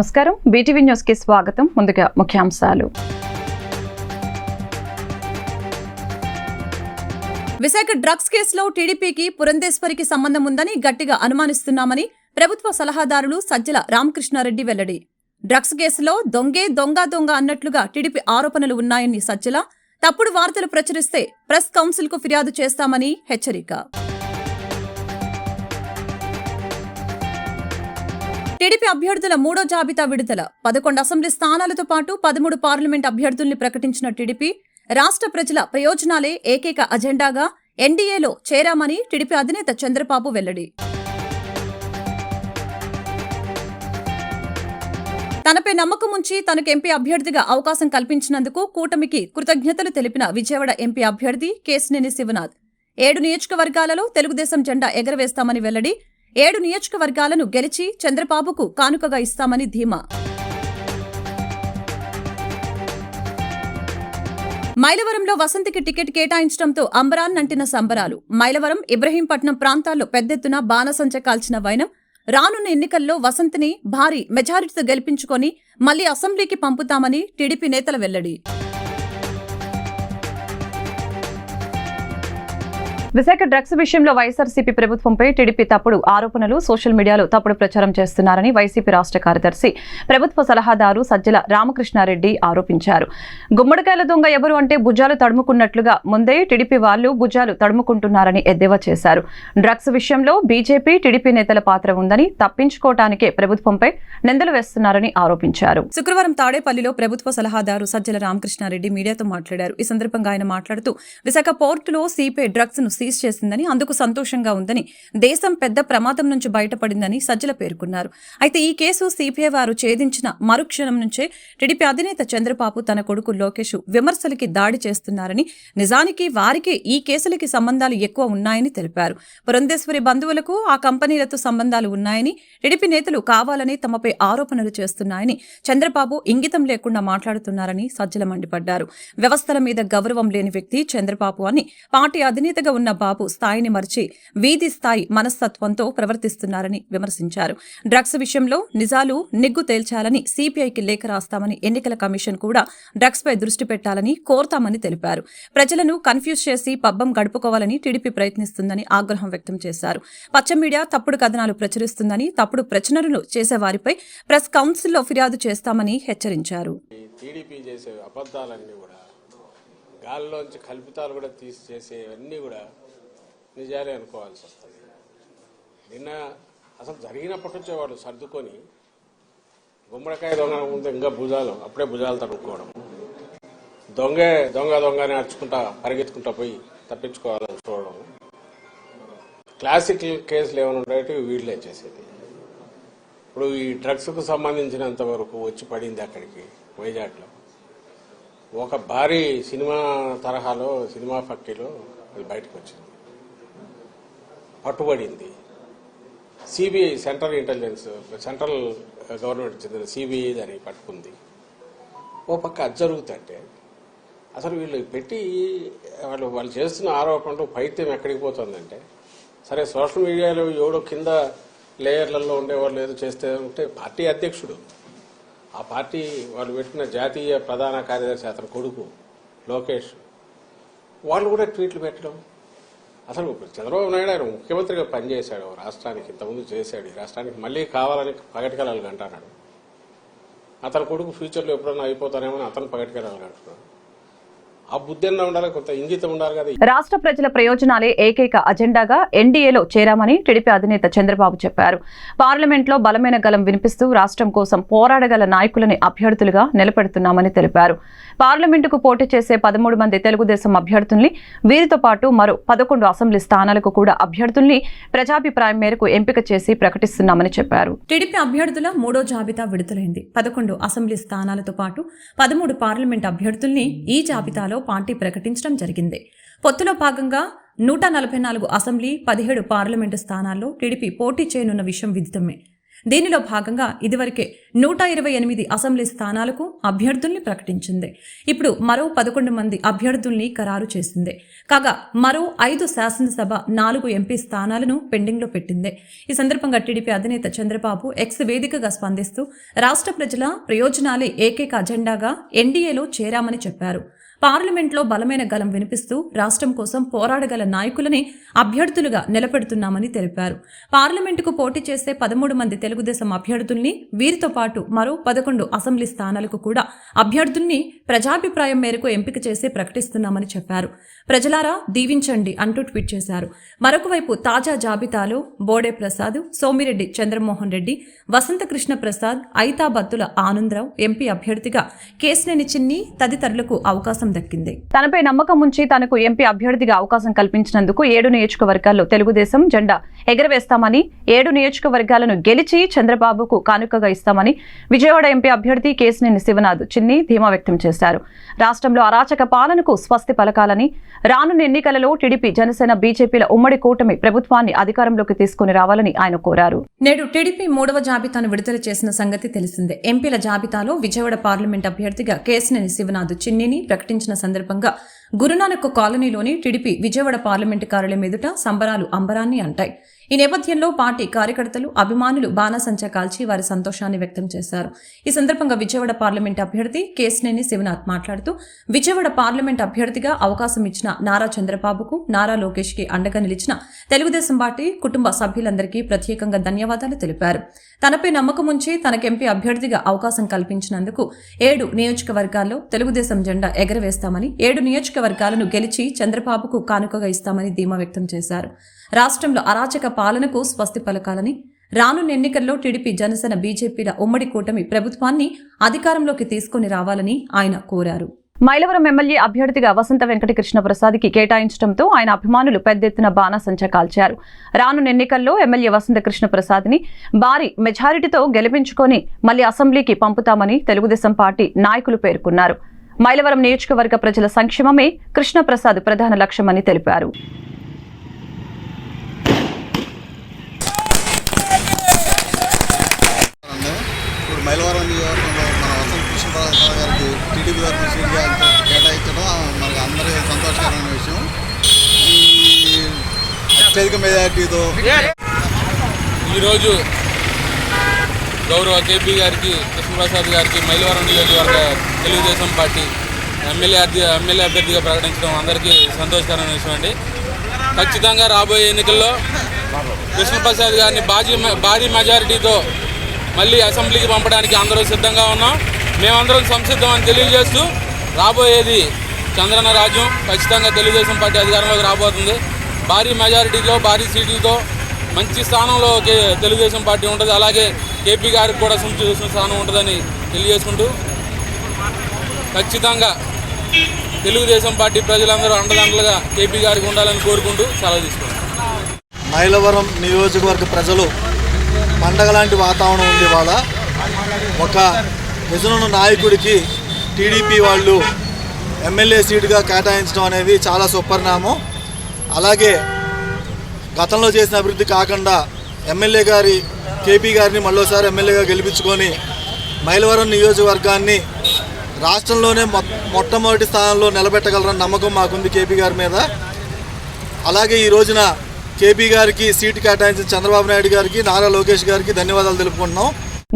నమస్కారం. BTV news కి స్వాగతం. ముందుగా ముఖ్యాంశాలు. విశాఖ డ్రగ్స్ కేసులో టీడీపీకి పురంధేశ్వరికి సంబంధం ఉందని గట్టిగా అనుమానిస్తున్నామని ప్రభుత్వ సలహాదారులు సజ్జల రామకృష్ణారెడ్డి వెల్లడి. డ్రగ్స్ కేసులో దొంగ అన్నట్లుగా టీడీపీ ఆరోపణలు ఉన్నాయని సజ్జల, తప్పుడు వార్తలు ప్రచురిస్తే ప్రెస్ కౌన్సిల్ కు ఫిర్యాదు చేస్తామని హెచ్చరిక. టీడీపీ అభ్యర్థుల మూడో జాబితా విడుదల. 11 అసెంబ్లీ స్థానాలతో పాటు 13 పార్లమెంట్ అభ్యర్థుల్ని ప్రకటించిన టీడీపీ రాష్ట్ర ప్రజల ప్రయోజనాలే ఏకైక అజెండాగా ఎన్డీఏలో చేరామని టీడీపీ అధినేత చంద్రబాబు వెల్లడి. తనపై నమ్మకం ఉంచి తనకు ఎంపీ అభ్యర్థిగా అవకాశం కల్పించినందుకు కూటమికి కృతజ్ఞతలు తెలిపిన విజయవాడ ఎంపీ అభ్యర్థి కేశినేని శివనాథ్. 7 నియోజకవర్గాలలో తెలుగుదేశం జెండా ఎగరవేస్తామని వెల్లడి. 7 నియోజకవర్గాలను గెలిచి చంద్రబాబుకు కానుకగా ఇస్తామని ధీమా. మైలవరంలో వసంతికి టికెట్ కేటాయించడంతో అంబరాన్నంటిన సంబరాలు. మైలవరం, ఇబ్రహీంపట్నం ప్రాంతాల్లో పెద్దెత్తున బాణసంచ కాల్చిన వైనం. రానున్న ఎన్నికల్లో వసంతిని భారీ మెజారిటీతో గెలిపించుకొని మళ్లీ అసెంబ్లీకి పంపుతామని టీడీపీ నేతల వెల్లడి. విశాఖ డ్రగ్స్ విషయంలో వైఎస్ఆర్సీపీ ప్రభుత్వంపై టీడీపీ తప్పుడు ఆరోపణలు, సోషల్ మీడియాలో తప్పుడు ప్రచారం చేస్తున్నారని వైసీపీ రాష్ట్ర కార్యదర్శి, ప్రభుత్వ సలహాదారు సజ్జల రామకృష్ణారెడ్డి ఆరోపించారు. గుమ్మడికాయల దొంగ ఎవరు అంటే భుజాలు తడుముకున్నట్లుగా ముందే టీడీపీ వాళ్లు భుజాలు తడుముకుంటున్నారని ఎద్దేవా చేశారు. డ్రగ్స్ విషయంలో బీజేపీ, టీడీపీ నేతల పాత్ర ఉందని, తప్పించుకోవటానికే ప్రభుత్వంపై నిందలు వేస్తున్నారని ఆరోపించారు. శుక్రవారం తాడేపల్లిలో ప్రభుత్వ సలహాదారు సజ్జల రామకృష్ణారెడ్డి మీడియాతో మాట్లాడారు. ఈ సందర్భంగా ఆయన మాట్లాడుతూ విశాఖ పోర్టులో సిపిఐ డ్రగ్స్ ను సీజ్ చేసిందని, అందుకు సంతోషంగా ఉందని, దేశం పెద్ద ప్రమాదం నుంచి బయటపడిందని సజ్జల పేర్కొన్నారు. అయితే ఈ కేసు సిపిఐ వారు ఛేదించిన మరుక్షణం నుంచే టీడీపీ అధినేత చంద్రబాబు తన కొడుకు లోకేష్ విమర్శలకి దాడి చేస్తున్నారని, నిజానికి వారికి ఈ కేసులకి సంబంధాలు ఎక్కువ ఉన్నాయని తెలిపారు. పురంధేశ్వరి బంధువులకు ఆ కంపెనీలతో సంబంధాలు ఉన్నాయని, టీడీపీ నేతలు కావాలని తమపై ఆరోపణలు చేస్తున్నాయని, చంద్రబాబు ఇంగితం లేకుండా మాట్లాడుతున్నారని సజ్జల మండిపడ్డారు. వ్యవస్థల మీద గౌరవం లేని వ్యక్తి చంద్రబాబు అని, పార్టీ అధినేతగా ఉన్న బాబు స్థాయిని మరిచి వీధి స్థాయి మనస్తత్వంతో ప్రవర్తిస్తున్నారని విమర్శించారు. డ్రగ్స్ విషయంలో నిజాలు నిగ్గు తేల్చాలని సిపిఐకి లేఖ రాస్తామని, ఎన్నికల కమిషన్ కూడా డ్రగ్స్ పై దృష్టి పెట్టాలని కోరతామని తెలిపారు. ప్రజలను కన్ఫ్యూజ్ చేసి పబ్బం గడుపుకోవాలని టీడీపీ ప్రయత్నిస్తుందని ఆగ్రహం వ్యక్తం చేశారు. పచ్చ మీడియా తప్పుడు కథనాలు ప్రచురిస్తుందని, తప్పుడు ప్రచురణలు చేసే వారిపై ప్రెస్ కౌన్సిల్లో ఫిర్యాదు చేస్తామని హెచ్చరించారు. గాల్లోంచి కల్పితాలు కూడా తీసి చేసేవన్నీ కూడా నిజాలే అనుకోవాల్సి వస్తుంది. నిన్న అసలు జరిగినప్పటి నుంచే వాళ్ళు సర్దుకొని గుమ్మడికాయ దొంగ ముందు ఇంకా అప్పుడే భుజాలు తడుక్కోవడం, దొంగ అని అరుచుకుంటా పరిగెత్తుకుంటా పోయి తప్పించుకోవాలని చూడడం, క్లాసిక్ కేసులు ఏమైనా ఉండేవి వీళ్ళే చేసేది. ఇప్పుడు ఈ డ్రగ్స్కు సంబంధించినంత వరకు వచ్చి పడింది అక్కడికి వైజాగ్లో ఒక భారీ సినిమా తరహాలో, సినిమా ఫక్కీలో అది బయటకు వచ్చింది, పట్టుబడింది. సిబిఐ, సెంట్రల్ గవర్నమెంట్ చెందిన సిబిఐ దాన్ని పట్టుకుంది. ఓ పక్క అది జరుగుతుంటే అసలు వీళ్ళు పెట్టి వాళ్ళు చేస్తున్న ఆరోపణలు పైత్యం ఎక్కడికి పోతుందంటే, సరే సోషల్ మీడియాలో ఎవడో కింద లేయర్లలో ఉండేవాళ్ళు ఏదో చేస్తే ఉంటే పార్టీ అధ్యక్షుడు, ఆ పార్టీ వాళ్ళు పెట్టిన జాతీయ ప్రధాన కార్యదర్శి అతని కొడుకు లోకేష్, వాళ్ళు కూడా ట్వీట్లు పెట్టడం. అసలు చంద్రబాబు నాయుడు ఆయన ముఖ్యమంత్రిగా పనిచేశాడు రాష్ట్రానికి, ఇంతకుముందు చేశాడు. ఈ రాష్ట్రానికి మళ్ళీ కావాలని పగటికలాలు అంటున్నాడు. అతని కొడుకు ఫ్యూచర్లో ఎప్పుడన్నా అయిపోతానేమో అతను పగటికలాలు అంటున్నాడు. ఆ బుద్ధిన్నా ఉండాలి, కొంత ఇంగితం ఉండాలి కదా. రాష్ట్ర ప్రజల ప్రయోజనాలే ఏకైక అజెండాగా ఎన్డీఏలో చేరామని టీడీపీ అధినేత చంద్రబాబు చెప్పారు. పార్లమెంట్లో బలమైన గలం వినిపిస్తూ రాష్ట్రం కోసం పోరాడగల నాయకులని అభ్యర్థులుగా నిలబెడుతున్నామని తెలిపారు. పార్లమెంటుకు పోటీ చేసే 13 మంది తెలుగుదేశం అభ్యర్థుల్ని, వీరితో పాటు మరో 11 అసెంబ్లీ స్థానాలకు కూడా అభ్యర్థుల్ని ప్రజాభిప్రాయం మేరకు ఎంపిక చేసి ప్రకటిస్తున్నామని చెప్పారు. టీడీపీ అభ్యర్థుల మూడో జాబితా విడుదలైంది. 11 అసెంబ్లీ స్థానాలతో పాటు 13 పార్లమెంట్ అభ్యర్థుల్ని ఈ జాబితాలో పార్టీ ప్రకటించడం జరిగింది. పొత్తులో భాగంగా 144 అసెంబ్లీ, 17 పార్లమెంటు స్థానాల్లో టీడీపీ పోటీ చేయనున్న విషయం విదితమే. దీనిలో భాగంగా ఇదివరకే 128 అసెంబ్లీ స్థానాలకు అభ్యర్థుల్ని ప్రకటించింది. ఇప్పుడు మరో 11 మంది అభ్యర్థుల్ని ఖరారు చేసింది. కాగా మరో 5 శాసనసభ 4 ఎంపీ స్థానాలను పెండింగ్లో పెట్టింది. ఈ సందర్భంగా టీడీపీ అధినేత చంద్రబాబు ఎక్స్ వేదికగా స్పందిస్తూ రాష్ట్ర ప్రజల ప్రయోజనాలే ఏకైక అజెండాగా ఎన్డీఏలో చేరామని చెప్పారు. పార్లమెంట్లో బలమైన గలం వినిపిస్తూ రాష్ట్రం కోసం పోరాడగల నాయకులని అభ్యర్థులుగా నిలబెడుతున్నామని తెలిపారు. పార్లమెంటుకు పోటీ చేసే 13 మంది తెలుగుదేశం అభ్యర్థుల్ని, వీరితో పాటు మరో 11 అసెంబ్లీ స్థానాలకు కూడా అభ్యర్థుల్ని ప్రజాభిప్రాయం మేరకు ఎంపిక చేసి ప్రకటిస్తున్నామని చెప్పారు. ప్రజలారా దీవించండి అంటూ ట్వీట్ చేశారు. మరొక వైపు తాజా జాబితాలో బోడే ప్రసాద్, సోమిరెడ్డి చంద్రమోహన్ రెడ్డి, వసంతకృష్ణ ప్రసాద్, ఐతాబత్తుల ఆనందరావు ఎంపీ అభ్యర్థిగా, కేశినేని చిన్ని తదితరులకు అవకాశం దక్కింది. తనపై నమ్మకం ఉంచి తనకు ఎంపీ అభ్యర్థిగా అవకాశం కల్పించినందుకు 7 నియోజకవర్గాల్లో తెలుగుదేశం జెండా ఎగరవేస్తామని, 7 నియోజకవర్గాలను గెలిచి చంద్రబాబుకు కానుకగా ఇస్తామని విజయవాడ ఎంపీ అభ్యర్థి కేశినేని శివనాథ్ చిన్ని ధీమా వ్యక్తం చేశారు. రాష్ట్రంలో అరాచక పాలనకు స్వస్తి పలకాలని, రానున్న ఎన్నికలలో టీడీపీ, జనసేన, బీజేపీల ఉమ్మడి కూటమి ప్రభుత్వాన్ని అధికారంలోకి తీసుకుని రావాలని ఆయన కోరారు. నేడు టీడీపీ 3వ జాబితాను విడుదల చేసిన సంగతి తెలిసిందే. ఎంపీల జాబితాలో విజయవాడ పార్లమెంట్ అభ్యర్థిగా కేశినేని శివనాథ్ చిన్నిని ప్రకటించిన సందర్భంగా గురునానక్ కాలనీలోని టీడీపీ విజయవాడ పార్లమెంటు కార్యాలయం ఎదుట సంబరాలు అంబరాన్ని అంటాయి. ఈ నేపథ్యంలో పార్టీ కార్యకర్తలు, అభిమానులు బాణాసంచా కాల్చి వారి సంతోషాన్ని వ్యక్తం చేశారు. ఈ సందర్భంగా విజయవాడ పార్లమెంట్ అభ్యర్థి కేశినేని శివనాథ్ మాట్లాడుతూ, విజయవాడ పార్లమెంట్ అభ్యర్థిగా అవకాశం ఇచ్చిన నారా చంద్రబాబుకు, నారా లోకేష్ కి అండగా నిలిచిన తెలుగుదేశం పార్టీ కుటుంబ సభ్యులందరికీ ప్రత్యేకంగా ధన్యవాదాలు తెలిపారు. తనపై నమ్మకం ఉంచి తనకు ఎంపీ అభ్యర్థిగా అవకాశం కల్పించినందుకు 7 నియోజకవర్గాల్లో తెలుగుదేశం జెండా ఎగరవేస్తామని, 7 నియోజకవర్గాలను గెలిచి చంద్రబాబుకు కానుకగా ఇస్తామని ధీమా వ్యక్తం చేశారు. రాష్ట్రంలో అరాచక పాలనకు స్వస్తి పలకాలని, రానున్న ఎన్నికల్లో టీడీపీ, జనసేన, బీజేపీల ఉమ్మడి కూటమి ప్రభుత్వాన్ని అధికారంలోకి తీసుకుని రావాలని ఆయన కోరారు. మైలవరం ఎమ్మెల్యే అభ్యర్థిగా వసంత వెంకటకృష్ణ ప్రసాద్కి కేటాయించడంతో ఆయన అభిమానులు పెద్ద ఎత్తున బాణాసంచా కాల్చారు. రానున్న ఎన్నికల్లో ఎమ్మెల్యే వసంత కృష్ణ ప్రసాద్ని భారీ మెజారిటీతో గెలిపించుకొని మళ్లీ అసెంబ్లీకి పంపుతామని తెలుగుదేశం పార్టీ నాయకులు పేర్కొన్నారు. మైలవరం నియోజకవర్గ ప్రజల సంక్షేమమే కృష్ణప్రసాద్ ప్రధాన లక్ష్యమని తెలిపారు. మైలవరం నియోజకవర్గంలో మన వసంత కృష్ణప్రసాద్ గారికి టీడీపీ గారికి సీట్గా కేటాయించడం మనకు అందరికీ సంతోషకరమైన విషయం. ఈ అత్యధిక మెజార్టీతో ఈరోజు గౌరవ కేపీ గారికి, కృష్ణప్రసాద్ గారికి మైలవరం నియోజకవర్గ తెలుగుదేశం పార్టీ ఎమ్మెల్యే అభ్యర్థిగా ప్రకటించడం అందరికీ సంతోషకరమైన విషయం అండి. ఖచ్చితంగా రాబోయే ఎన్నికల్లో కృష్ణప్రసాద్ గారిని భారీ మెజారిటీతో మళ్ళీ అసెంబ్లీకి పంపడానికి అందరూ సిద్ధంగా ఉన్నాం. మేమందరం సంసిద్ధం అని తెలియజేస్తూ, రాబోయేది చంద్రన్న రాజ్యం. ఖచ్చితంగా తెలుగుదేశం పార్టీ అధికారంలోకి రాబోతుంది. భారీ మెజారిటీతో, భారీ సీట్లతో మంచి స్థానంలో తెలుగుదేశం పార్టీ ఉంటుంది. అలాగే కేపీ గారికి కూడా సముచిత స్థానం ఉంటుందని తెలియజేసుకుంటూ, ఖచ్చితంగా తెలుగుదేశం పార్టీ ప్రజలందరూ అండదండలుగా కేపీ గారికి ఉండాలని కోరుకుంటూ సెలవు తీసుకుంటాం. మైలవరం నియోజకవర్గ ప్రజలు పండగ లాంటి వాతావరణం ఉంది. వాళ్ళ ఒక నిజనున్న నాయకుడికి టీడీపీ వాళ్ళు ఎమ్మెల్యే సీటుగా కేటాయించడం అనేది చాలా సుపరిణామం. అలాగే గతంలో చేసిన అభివృద్ధి కాకుండా ఎమ్మెల్యే గారి కేపీ గారిని మళ్ళోసారి ఎమ్మెల్యేగా గెలిపించుకొని మైలవరం నియోజకవర్గాన్ని రాష్ట్రంలోనే మొట్టమొదటి స్థానంలో నిలబెట్టగలరన్న నమ్మకం మాకుంది కేపీ గారి మీద. అలాగే ఈ రోజున కేపీ గారికి సీటు కేటాయించిన చంద్రబాబు నాయుడు గారికి, నారా లోకేష్ గారికి ధన్యవాదాలు తెలుపుకుంటున్నాం.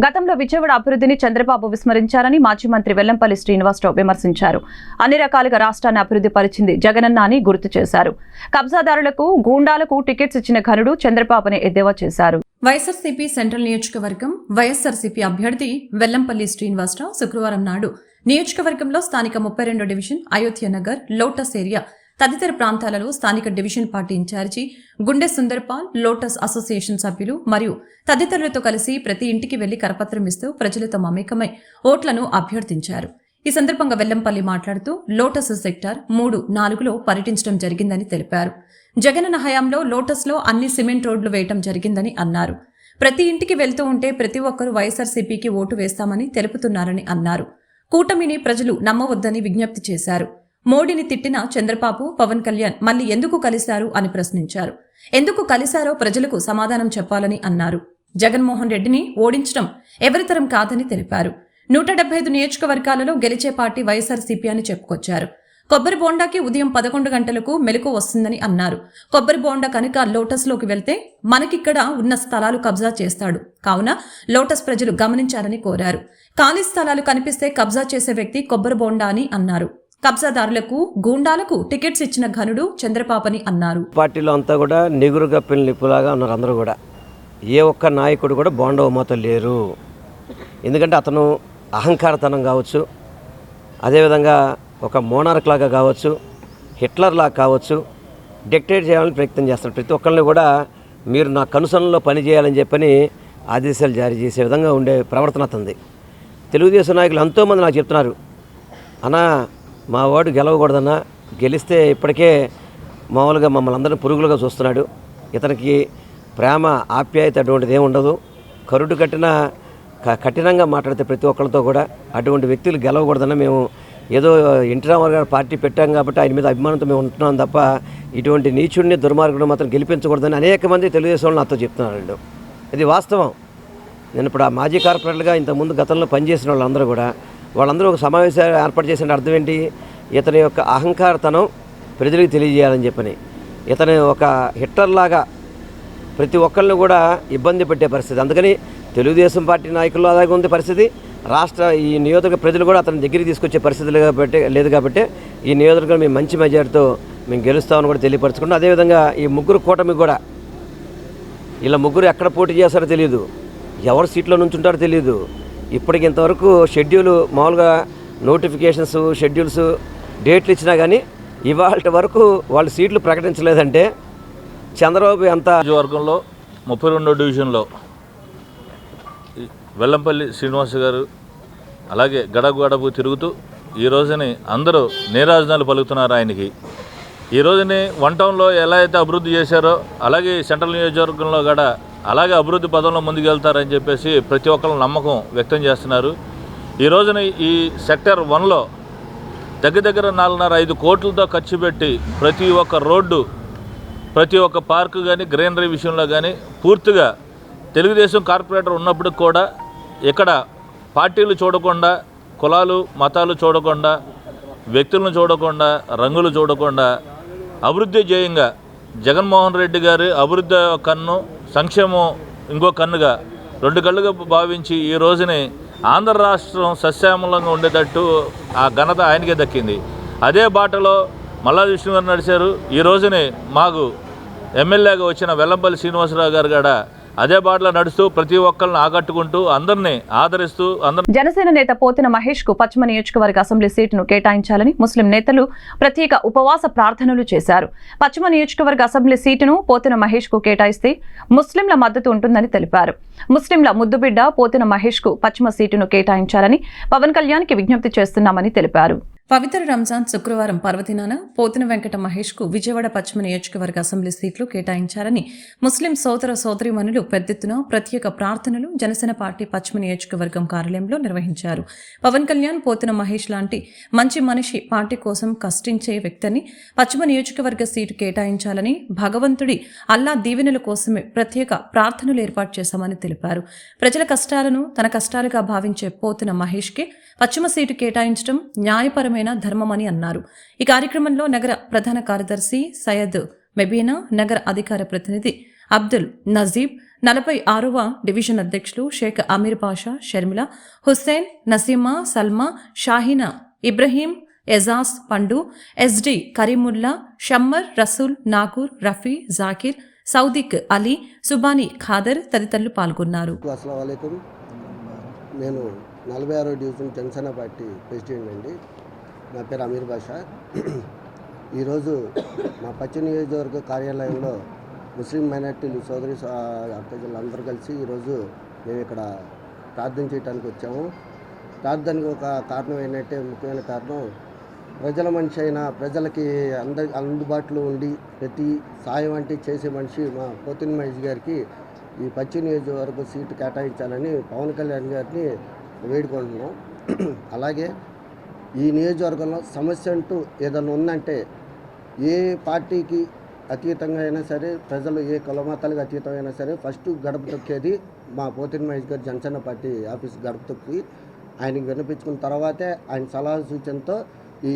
గతంలో విజయవాడ అభివృద్ధిని చంద్రబాబు విస్మరించారని మాజీ మంత్రి వెల్లంపల్లి శ్రీనివాసరావు విమర్శించారు. అన్ని రకాలుగా రాష్ట్రాన్ని అభివృద్ధి పరిచింది జగనన్న అని గుర్తు చేశారు. కబ్జాదారులకు, గూండాలకు టికెట్స్ ఇచ్చిన ఘనుడు చంద్రబాబుని ఎద్దేవా చేశారు. వైఎస్ఆర్సీపీ సెంట్రల్ నియోజకవర్గం వైఎస్ఆర్సీపీ అభ్యర్థి వెల్లంపల్లి శ్రీనివాసరావు శుక్రవారం నాడు నియోజకవర్గంలో స్థానిక 32 division, Ayodhya Nagar, lotus area తదితర ప్రాంతాలలో స్థానిక డివిజన్ పార్టీ ఇన్ఛార్జి గుండె సుందర్పాల్, లోటస్ అసోసియేషన్ సభ్యులు మరియు తదితరులతో కలిసి ప్రతి ఇంటికి వెళ్లి కరపత్రం ఇస్తూ ప్రజలతో మమేకమై ఓట్లను అభ్యర్థించారు. ఈ సందర్భంగా వెల్లంపల్లి మాట్లాడుతూ లోటస్ సెక్టార్ 3, 4లో పర్యటించడం జరిగిందని తెలిపారు. జగనన్న హయాంలో లోటస్లో అన్ని సిమెంట్ రోడ్లు వేయటం జరిగిందని అన్నారు. ప్రతి ఇంటికి వెళ్తూ ఉంటే ప్రతి ఒక్కరూ వైఎస్ఆర్సీపీకి ఓటు వేస్తామని తెలుపుతున్నారని అన్నారు. కూటమిని ప్రజలు నమ్మవద్దని విజ్ఞప్తి చేశారు. మోడీని తిట్టిన చంద్రబాబు, పవన్ కళ్యాణ్ మళ్లీ ఎందుకు కలిశారు అని ప్రశ్నించారు. ఎందుకు కలిశారో ప్రజలకు సమాధానం చెప్పాలని అన్నారు. జగన్మోహన్ రెడ్డిని ఓడించడం ఎవరితరం కాదని తెలిపారు. 175 నియోజకవర్గాలలో గెలిచే పార్టీ వైఎస్ఆర్సీపీ అని చెప్పుకొచ్చారు. కొబ్బరి బోండాకి ఉదయం 11 గంటలకు మెలకు వస్తుందని అన్నారు. కొబ్బరి బోండా కనుక లోటస్లోకి వెళ్తే మనకిక్కడ ఉన్న స్థలాలు కబ్జా చేస్తాడు, కావున లోటస్ ప్రజలు గమనించాలని కోరారు. ఖాళీ స్థలాలు కనిపిస్తే కబ్జా చేసే వ్యక్తి కొబ్బరి బోండా అని అన్నారు. కబ్జాదారులకు గూండాలకు టికెట్స్ ఇచ్చిన ఘనుడు చంద్రబాబని అన్నారు. పార్టీలో అంతా కూడా నిగురు గప్పిన నిప్పులాగా ఉన్నారు. అందరూ కూడా ఏ ఒక్క నాయకుడు కూడా బోండా ఉమ్మతో లేరు. ఎందుకంటే అతను అహంకారతనం కావచ్చు, అదేవిధంగా ఒక మోనార్క్ లాగా కావచ్చు, హిట్లర్ లాగా కావచ్చు, డిక్టేట్ చేయాలని ప్రయత్నం చేస్తారు. ప్రతి ఒక్కరిని కూడా మీరు నా కనుసనలో పనిచేయాలని చెప్పని ఆదేశాలు జారీ చేసే విధంగా ఉండే ప్రవర్తన అతనిది. తెలుగుదేశం నాయకులు ఎంతోమంది నాకు చెప్తున్నారు, అన్నా మా వాడు గెలవకూడదన్నా, గెలిస్తే ఇప్పటికే మామూలుగా మమ్మల్ని అందరినీ పురుగులుగా చూస్తున్నాడు, ఇతనికి ప్రేమ ఆప్యాయత అటువంటిది ఏమి ఉండదు, కరుడు కఠినంగా మాట్లాడితే ప్రతి ఒక్కరితో కూడా అటువంటి వ్యక్తులు గెలవకూడదన్నా, మేము ఏదో ఎన్టీ రామారావు గారు పార్టీ పెట్టాం కాబట్టి ఆయన మీద అభిమానంతో మేము ఉంటున్నాం తప్ప ఇటువంటి నీచుడిని దుర్మార్గుడిని మాత్రం గెలిపించకూడదని అనేక మంది తెలుగుదేశం వాళ్ళు నాతో చెప్తున్నారు. ఇది వాస్తవం. నేను ఇప్పుడు ఆ మాజీ కార్పొరేటర్గా ఇంతకుముందు గతంలో పనిచేసిన వాళ్ళందరూ ఒక సమావేశాలు ఏర్పాటు చేసిన అర్థం ఏంటి, ఇతని యొక్క అహంకారతనం ప్రజలకు తెలియజేయాలని చెప్పని, ఇతని ఒక హిట్లర్లాగా ప్రతి ఒక్కరిని కూడా ఇబ్బంది పెట్టే పరిస్థితి. అందుకని తెలుగుదేశం పార్టీ నాయకుల్లో అలాగే ఉంది పరిస్థితి. ఈ నియోజకవర్గ ప్రజలు కూడా అతని దగ్గరికి తీసుకొచ్చే పరిస్థితి లేదు కాబట్టి ఈ నియోజకవర్గం మేము మంచి మెజారిటీతో మేము గెలుస్తామని కూడా తెలియపరచుకుంటాం. అదేవిధంగా ఈ ముగ్గురు కూటమి కూడా ఇలా ముగ్గురు ఎక్కడ పోటీ చేస్తారో తెలియదు, ఎవరు సీట్లో నుంచుంటారో తెలియదు. ఇప్పటికి ఇంతవరకు షెడ్యూల్ మామూలుగా నోటిఫికేషన్స్ షెడ్యూల్స్ డేట్లు ఇచ్చినా కానీ ఇవాళ వరకు వాళ్ళు సీట్లు ప్రకటించలేదంటే చంద్రబాబు ఎంత వర్గంలో 32వ డివిజన్లో వెల్లంపల్లి శ్రీనివాస్ గారు అలాగే గడపు తిరుగుతూ ఈ రోజుని అందరూ నీరాజనాలు పలుకుతున్నారు ఆయనకి. ఈ రోజుని వన్ టౌన్లో ఎలా అయితే అభివృద్ధి చేశారో అలాగే సెంట్రల్ నియోజకవర్గంలో కూడా అలాగే అభివృద్ధి పదంలో ముందుకెళ్తారని చెప్పేసి ప్రతి ఒక్కరు నమ్మకం వ్యక్తం చేస్తున్నారు. ఈ రోజున ఈ సెక్టర్ 1లో దగ్గర 4.5 కోట్లతో ఖర్చు పెట్టి ప్రతి ఒక్క రోడ్డు, ప్రతి ఒక్క పార్కు కానీ గ్రీనరీ విషయంలో కానీ పూర్తిగా తెలుగుదేశం కార్పొరేటర్ ఉన్నప్పుడు కూడా ఇక్కడ పార్టీలు చూడకుండా, కులాలు మతాలు చూడకుండా, వ్యక్తులను చూడకుండా, రంగులు చూడకుండా అభివృద్ధి ధ్యేయంగా జగన్మోహన్ రెడ్డి గారి అభివృద్ధి కన్ను, సంక్షేమం ఇంకో కన్నుగా 2 కళ్ళుగా భావించి ఈ రోజుని ఆంధ్ర రాష్ట్రం సస్యామలంగా ఉండేటట్టు ఆ ఘనత ఆయనకే దక్కింది. అదే బాటలో మల్లాది విష్ణు గారు నడిచారు. ఈ రోజునే మాకు ఎమ్మెల్యేగా వచ్చిన వెల్లంపల్లి శ్రీనివాసరావు గారు కూడా అదే బాటలో నడుస్తూ ప్రతి ఒక్కరిని ఆకట్టుకుంటూ అందరినీ ఆదరిస్తూ జనసేన నేత పోతిన మహేష్ కు పశ్చిమ నియోజకవర్గ అసెంబ్లీ సీటును కేటాయించాలని ముస్లిం నేతలు ప్రత్యేక ఉపవాస ప్రార్థనలు చేశారు. పశ్చిమ నియోజకవర్గ అసెంబ్లీ సీటును పోతిన మహేష్ కు కేటాయిస్తే ముస్లింల మద్దతు ఉంటుందని తెలిపారు. ముస్లింల ముద్దుబిడ్డ పోతిన మహేష్ కు పశ్చిమ సీటును కేటాయించాలని పవన్ కళ్యాణ్ కి విజ్ఞప్తి చేస్తున్నామని తెలిపారు. పవిత్ర రంజాన్ శుక్రవారం పర్వదినాన పోతిన వెంకట మహేష్ కు విజయవాడ పశ్చిమ నియోజకవర్గ అసెంబ్లీ సీట్లు కేటాయించాలని ముస్లిం సోదర సోదరీమణులు పెద్దెత్తున ప్రత్యేక ప్రార్థనలు జనసేన పార్టీ పశ్చిమ నియోజకవర్గం కార్యాలయంలో నిర్వహించారు. పవన్ కళ్యాణ్ పోతిన మహేష్ లాంటి మంచి మనిషి, పార్టీ కోసం కష్టించే వ్యక్తిని పశ్చిమ నియోజకవర్గ సీటు కేటాయించాలని భగవంతుడి అల్లా దీవెనల కోసమే ప్రత్యేక ప్రార్థనలు ఏర్పాటు చేశామని తెలిపారు. ప్రజల కష్టాలను తన కష్టాలుగా భావించే పోతిన మహేష్ కి పశ్చిమ సీటు కేటాయించడం న్యాయపరమైన ధర్మమని అన్నారు. ఈ కార్యక్రమంలో నగర ప్రధాన కార్యదర్శి సయ్యద్ మెబీనా, నగర అధికార ప్రతినిధి అబ్దుల్ నజీబ్, 46వ డివిజన్ అధ్యక్షులు షేక్ అమీర్ పాషా, షర్మిల, హుస్సేన్, నసీమా, సల్మా, షాహీనా, ఇబ్రహీం, ఎజాజ్, పండు, ఎస్డి కరీముల్లా, షమ్మర్, రసూల్, నాగూర్, రఫీ, జాకిర్, సౌదిక్ అలీ, సుబానీ ఖాదర్ తదితరులు పాల్గొన్నారు. నేను 46వ డివిజన్ జనసేన పార్టీ ప్రెసిడెంట్ అండి. నా పేరు అమీర్ బాషా. ఈరోజు మా పశ్చిమ నియోజకవర్గ కార్యాలయంలో ముస్లిం మైనార్టీలు సోదరి అక్కజలు అందరూ కలిసి ఈరోజు మేము ఇక్కడ ప్రార్థన చేయడానికి వచ్చాము. ప్రార్థనకి ఒక కారణం ఏంటంటే, ముఖ్యమైన కారణం ప్రజల మనిషి అయిన ప్రజలకి అందుబాటులో ఉండి ప్రతి సాయం అంటే చేసే మనిషి మా పోతిన మహేష్ గారికి ఈ పశ్చిమ నియోజకవర్గ సీటు కేటాయించాలని పవన్ కళ్యాణ్ గారిని వేడుకుంటున్నాం. అలాగే ఈ నియోజకవర్గంలో సమస్య అంటూ ఏదైనా ఉందంటే ఏ పార్టీకి అతీతంగా అయినా సరే, ప్రజలు ఏ కులమతాలకు అతీతమైనా సరే ఫస్ట్ గడప తొక్కేది మా పోతిన మహేష్ గారు జనసేన పార్టీ ఆఫీస్ గడప తొక్కి ఆయనకి వినిపించుకున్న తర్వాతే ఆయన సలహా సూచనతో ఈ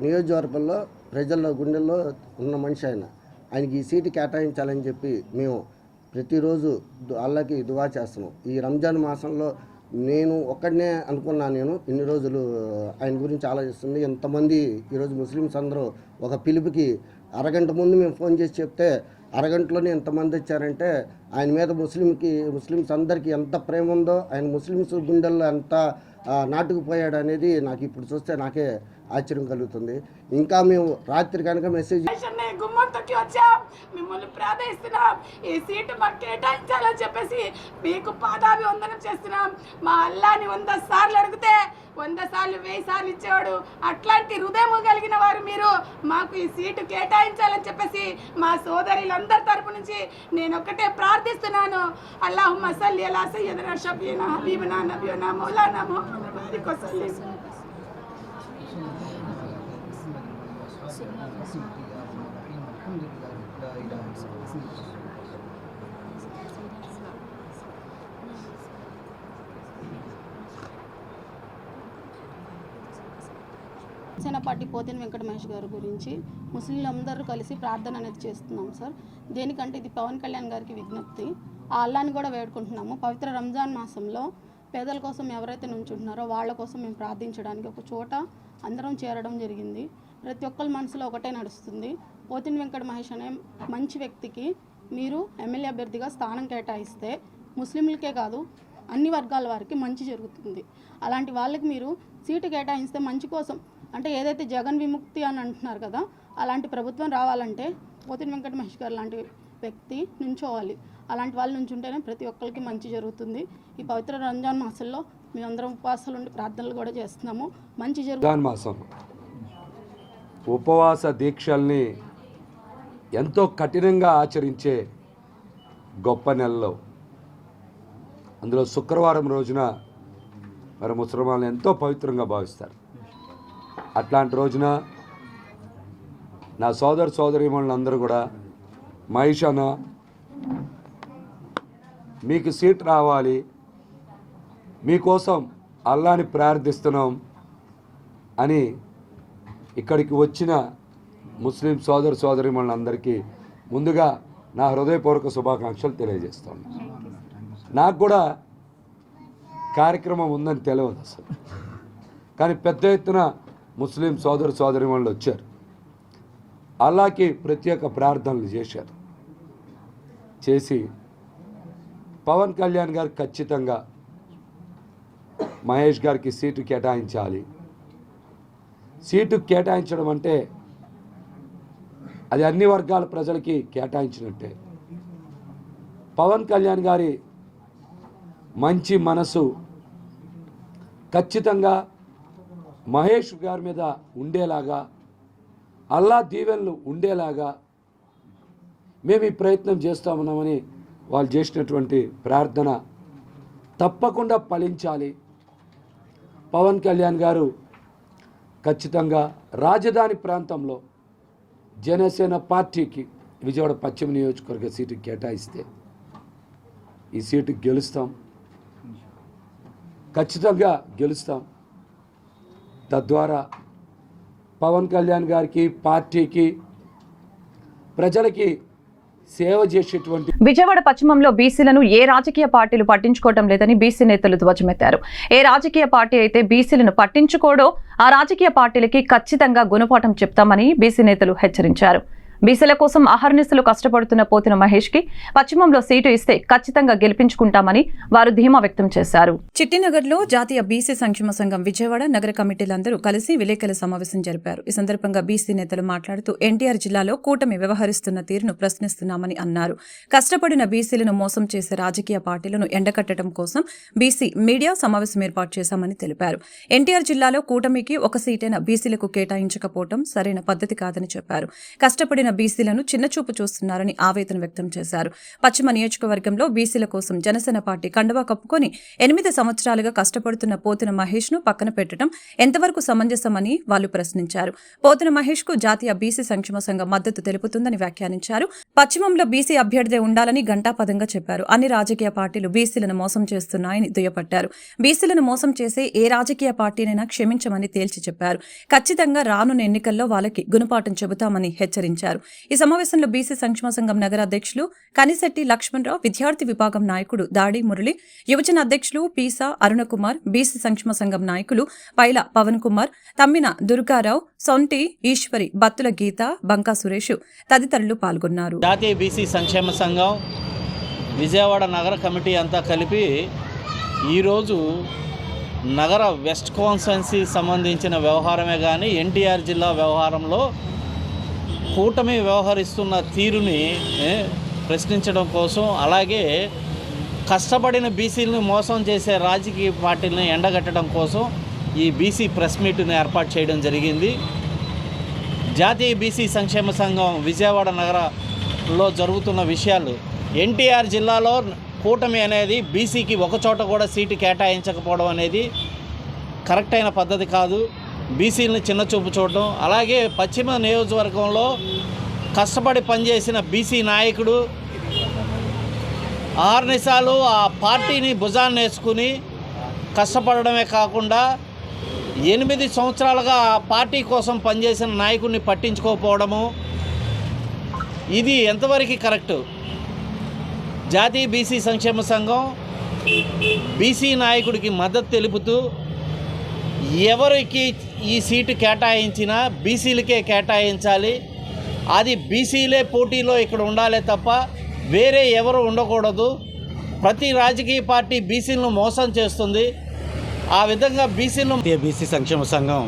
నియోజకవర్గంలో ప్రజల్లో గుండెల్లో ఉన్న మనిషి ఆయనకి ఈ సీటు కేటాయించాలని చెప్పి మేము ప్రతిరోజు అల్లాకి దువా చేస్తున్నాం. ఈ రంజాన్ మాసంలో నేను ఒక్కడనే అనుకున్నాను, నేను ఇన్ని రోజులు ఆయన గురించి ఆలోచిస్తుంది. ఎంతమంది ఈరోజు ముస్లిమ్స్ అందరూ ఒక పిలుపుకి అరగంట ముందు మేము ఫోన్ చేసి చెప్తే అరగంటలోనే ఎంతమంది వచ్చారంటే ఆయన మీద ముస్లిమ్స్ అందరికీ ఎంత ప్రేమ ఉందో, ఆయన ముస్లిమ్స్ గుండెల్లో ఎంత నాటుకుపోయాడు అనేది నాకు ఇప్పుడు చూస్తే నాకే ఆశ్చర్యం కలుగుతుంది. ఇంకా మేము రాత్రి కనుక మెసేజ్ గుమ్మంతోకి వచ్చాం, మిమ్మల్ని ప్రార్థిస్తున్నాం, ఈ సీటు మాకు కేటాయించాలని చెప్పేసి మీకు పాదాభివందనం చేస్తున్నాం. మా అల్లాని 100 సార్లు అడిగితే 100 సార్లు 1000 సార్లు ఇచ్చేవాడు. అట్లాంటి హృదయం కలిగిన వారు మీరు మాకు ఈ సీటు కేటాయించాలని చెప్పేసి మా సోదరులందరి తరపు నుంచి నేను ఒక్కటే ప్రార్థిస్తున్నాను. అల్లాహుమ్మ సల్లి అలా సయ్యదనా షఫీనా హబీబనా నబీనా మౌలానా ముహమ్మద్ బారిక్ వసల్లిం. జనసేన పార్టీ పోతిన వెంకట మహేష్ గారి గురించి ముస్లింలందరూ కలిసి ప్రార్థన అనేది చేస్తున్నాం సార్. దేనికంటే ఇది పవన్ కళ్యాణ్ గారికి విజ్ఞప్తి. ఆ అల్లాని కూడా వేడుకుంటున్నాము. పవిత్ర రంజాన్ మాసంలో పేదల కోసం ఎవరైతే నుంచుంటున్నారో వాళ్ళ కోసం మేము ప్రార్థించడానికి ఒక చోట అందరం చేరడం జరిగింది. ప్రతి ఒక్కరి మనసులో ఒకటే నడుస్తుంది, పోతిన వెంకట మహేష్ అనే మంచి వ్యక్తికి మీరు ఎమ్మెల్యే అభ్యర్థిగా స్థానం కేటాయిస్తే ముస్లింలకే కాదు అన్ని వర్గాల వారికి మంచి జరుగుతుంది. అలాంటి వాళ్ళకి మీరు సీటు కేటాయిస్తే మంచి కోసం, అంటే ఏదైతే జగన్ విముక్తి అని అంటున్నారు కదా, అలాంటి ప్రభుత్వం రావాలంటే పోతిన వెంకట మహేష్ గారు లాంటి వ్యక్తి నుంచోవాలి. అలాంటి వాళ్ళు నుంచుంటేనే ప్రతి ఒక్కరికి మంచి జరుగుతుంది. ఈ పవిత్ర రంజాన్ మాసంలో మేమందరం ఉపవాసాలు ఉండి ప్రార్థనలు కూడా చేస్తున్నాము. మంచి రంజాన్ మాసం ఉపవాస దీక్షల్ని ఎంతో కఠినంగా ఆచరించే గొప్ప నెలలో, అందులో శుక్రవారం రోజున మరి ముసల్మాన్లు ఎంతో పవిత్రంగా భావిస్తారు. అట్లాంటి రోజున నా సోదరీమణులందరూ కూడా మహేష్ అన్న మీకు సీట్ రావాలి, మీకోసం అల్లాని ప్రార్థిస్తున్నాం అని ఇక్కడికి వచ్చిన ముస్లిం సోదరీమణులందరికీ ముందుగా నా హృదయపూర్వక శుభాకాంక్షలు తెలియజేస్తాను. నాకు కూడా కార్యక్రమం ఉందని తెలియదు అసలు, కానీ పెద్ద ఎత్తున ముస్లిం సోదరీమణులు వచ్చారు. అల్లాకి ప్రత్యేక ప్రార్థనలు చేసి పవన్ కళ్యాణ్ గారు ఖచ్చితంగా మహేష్ గారికి సీటు కేటాయించాలి. సీటు కేటాయించడం అంటే అది అన్ని వర్గాల ప్రజలకి కేటాయించినట్టే. పవన్ కళ్యాణ్ గారి మంచి మనసు ఖచ్చితంగా మహేష్ గారి మీద ఉండేలాగా, అల్లా దీవెనలు ఉండేలాగా మేము ఈ ప్రయత్నం చేస్తామన్నామని వాళ్ళు చేసినటువంటి ప్రార్థన తప్పకుండా ఫలించాలి. పవన్ కళ్యాణ్ గారు ఖచ్చితంగా రాజధాని ప్రాంతంలో జనసేన పార్టీకి విజయవాడ పశ్చిమ నియోజకవర్గ సీటు కేటాయిస్తే ఈ సీటు గెలుస్తాం, ఖచ్చితంగా గెలుస్తాం. తద్వారా పవన్ కళ్యాణ్ గారికి, పార్టీకి, ప్రజలకి సేవ చేసేటువంటి. విజయవాడ పశ్చిమంలో బీసీలను ఏ రాజకీయ పార్టీలు పట్టించుకోవడం లేదని బీసీ నేతలు ధ్వజమెత్తారు. ఏ రాజకీయ పార్టీ అయితే బీసీలను పట్టించుకోడో ఆ రాజకీయ పార్టీలకి ఖచ్చితంగా గుణపాఠం చెప్తామని బీసీ నేతలు హెచ్చరించారు. బీసీల కోసం అహర్నిశలు కష్టపడుతున్న పోతిన మహేష్ కి పశ్చిమంలో సీటు ఇస్తే ఖచ్చితంగా గెలిపించుకుంటామని వారు ధీమా వ్యక్తం చేశారు. చిట్టినగర్లో జాతీయ బీసీ సంక్షేమ సంఘం విజయవాడ నగర కమిటీలందరూ కలిసి విలేకరుల సమావేశం జరిపారు. ఈ సందర్భంగా బీసీ నేతలు మాట్లాడుతూ ఎన్టీఆర్ జిల్లాలో కూటమి వ్యవహరిస్తున్న తీరును ప్రశ్నిస్తున్నామని అన్నారు. కష్టపడిన బీసీలను మోసం చేసే రాజకీయ పార్టీలను ఎండకట్టడం కోసం బీసీ మీడియా సమావేశం ఏర్పాటు చేశామని తెలిపారు. ఎన్టీఆర్ జిల్లాలో కూటమికి ఒక సీటైన బీసీలకు కేటాయించకపోవడం సరైన పద్ధతి కాదని చెప్పారు. కష్టపడిన బీసీలను చిన్నచూపు చూస్తున్నారని ఆవేదన వ్యక్తం చేశారు. పశ్చిమ నియోజకవర్గంలో బీసీల కోసం జనసేన పార్టీ కండువా కప్పుకొని 8 సంవత్సరాలుగా కష్టపడుతున్న పోతిన మహేష్ ను పక్కన పెట్టడం ఎంతవరకు సమంజసమని వాళ్లు ప్రశ్నించారు. పోతిన మహేష్ కు జాతీయ బీసీ సంక్షేమ సంఘం మద్దతు తెలుపుతుందని వ్యాఖ్యానించారు. పశ్చిమంలో బీసీ అభ్యర్థి ఉండాలని ఘంటాపథంగా చెప్పారు. అన్ని రాజకీయ పార్టీలు బీసీలను మోసం చేస్తున్నాయని దుయ్యబట్టారు. బీసీలను మోసం చేసే ఏ రాజకీయ పార్టీనైనా క్షమించమని తేల్చి చెప్పారు. ఖచ్చితంగా రానున్న ఎన్నికల్లో వాళ్ళకి గుణపాఠం చెబుతామని హెచ్చరించారు. ఈ సమావేశంలో బీసీ సంక్షేమ సంఘం నగర అధ్యక్షులు కనిశెట్టి లక్ష్మణరావు, విద్యార్థి విభాగం నాయకుడు దాడి మురళి, యువజన అధ్యక్షులు పీసా అరుణకుమార్, బీసీ సంక్షేమ సంఘం నాయకులు పైల పవన్ కుమార్, తమ్మిన దుర్గారావు, సొంటి ఈశ్వరి, బత్తుల గీత, బంకా సురేష్ తదితరులు పాల్గొన్నారు. జాతీయ బీసీ సంక్షేమ సంఘం విజయవాడ నగర కమిటీ అంతా కలిపి ఈరోజు నగర వెస్ట్ కాన్స్టిట్యున్సీ సంబంధించిన వ్యవహారమే కానీ ఎన్టీఆర్ జిల్లా వ్యవహారంలో కూటమి వ్యవహరిస్తున్న తీరుని ప్రశ్నించడం కోసం, అలాగే కష్టపడిన బీసీలను మోసం చేసే రాజకీయ పార్టీలను ఎండగట్టడం కోసం ఈ బీసీ ప్రెస్ మీట్ని ఏర్పాటు చేయడం జరిగింది. జాతీయ బీసీ సంక్షేమ సంఘం విజయవాడ నగరంలో జరుగుతున్న విషయాలు, ఎన్టీఆర్ జిల్లాలో కూటమి అనేది బీసీకి ఒకచోట కూడా సీటు కేటాయించకపోవడం అనేది కరెక్ట్ అయిన పద్ధతి కాదు. బీసీలను చిన్నచూపు చూడడం, అలాగే పశ్చిమ నియోజకవర్గంలో కష్టపడి పనిచేసిన బీసీ నాయకుడు ఆర్నిసాలు ఆ పార్టీని భుజాన్ని వేసుకుని కష్టపడడమే కాకుండా 8 సంవత్సరాలుగా ఆ పార్టీ కోసం పనిచేసిన నాయకుడిని పట్టించుకోకపోవడము, ఇది ఎంతవరకు కరెక్టు? జాతీయ బీసీ సంక్షేమ సంఘం బీసీ నాయకుడికి మద్దతు తెలుపుతూ ఎవరికి ఈ సీటు కేటాయించినా బీసీలకే కేటాయించాలి, అది బీసీలే పోటీలో ఇక్కడ ఉండాలే తప్ప వేరే ఎవరు ఉండకూడదు. ప్రతి రాజకీయ పార్టీ బీసీలను మోసం చేస్తుంది. ఆ విధంగా బీసీలను బీసీ సంక్షేమ సంఘం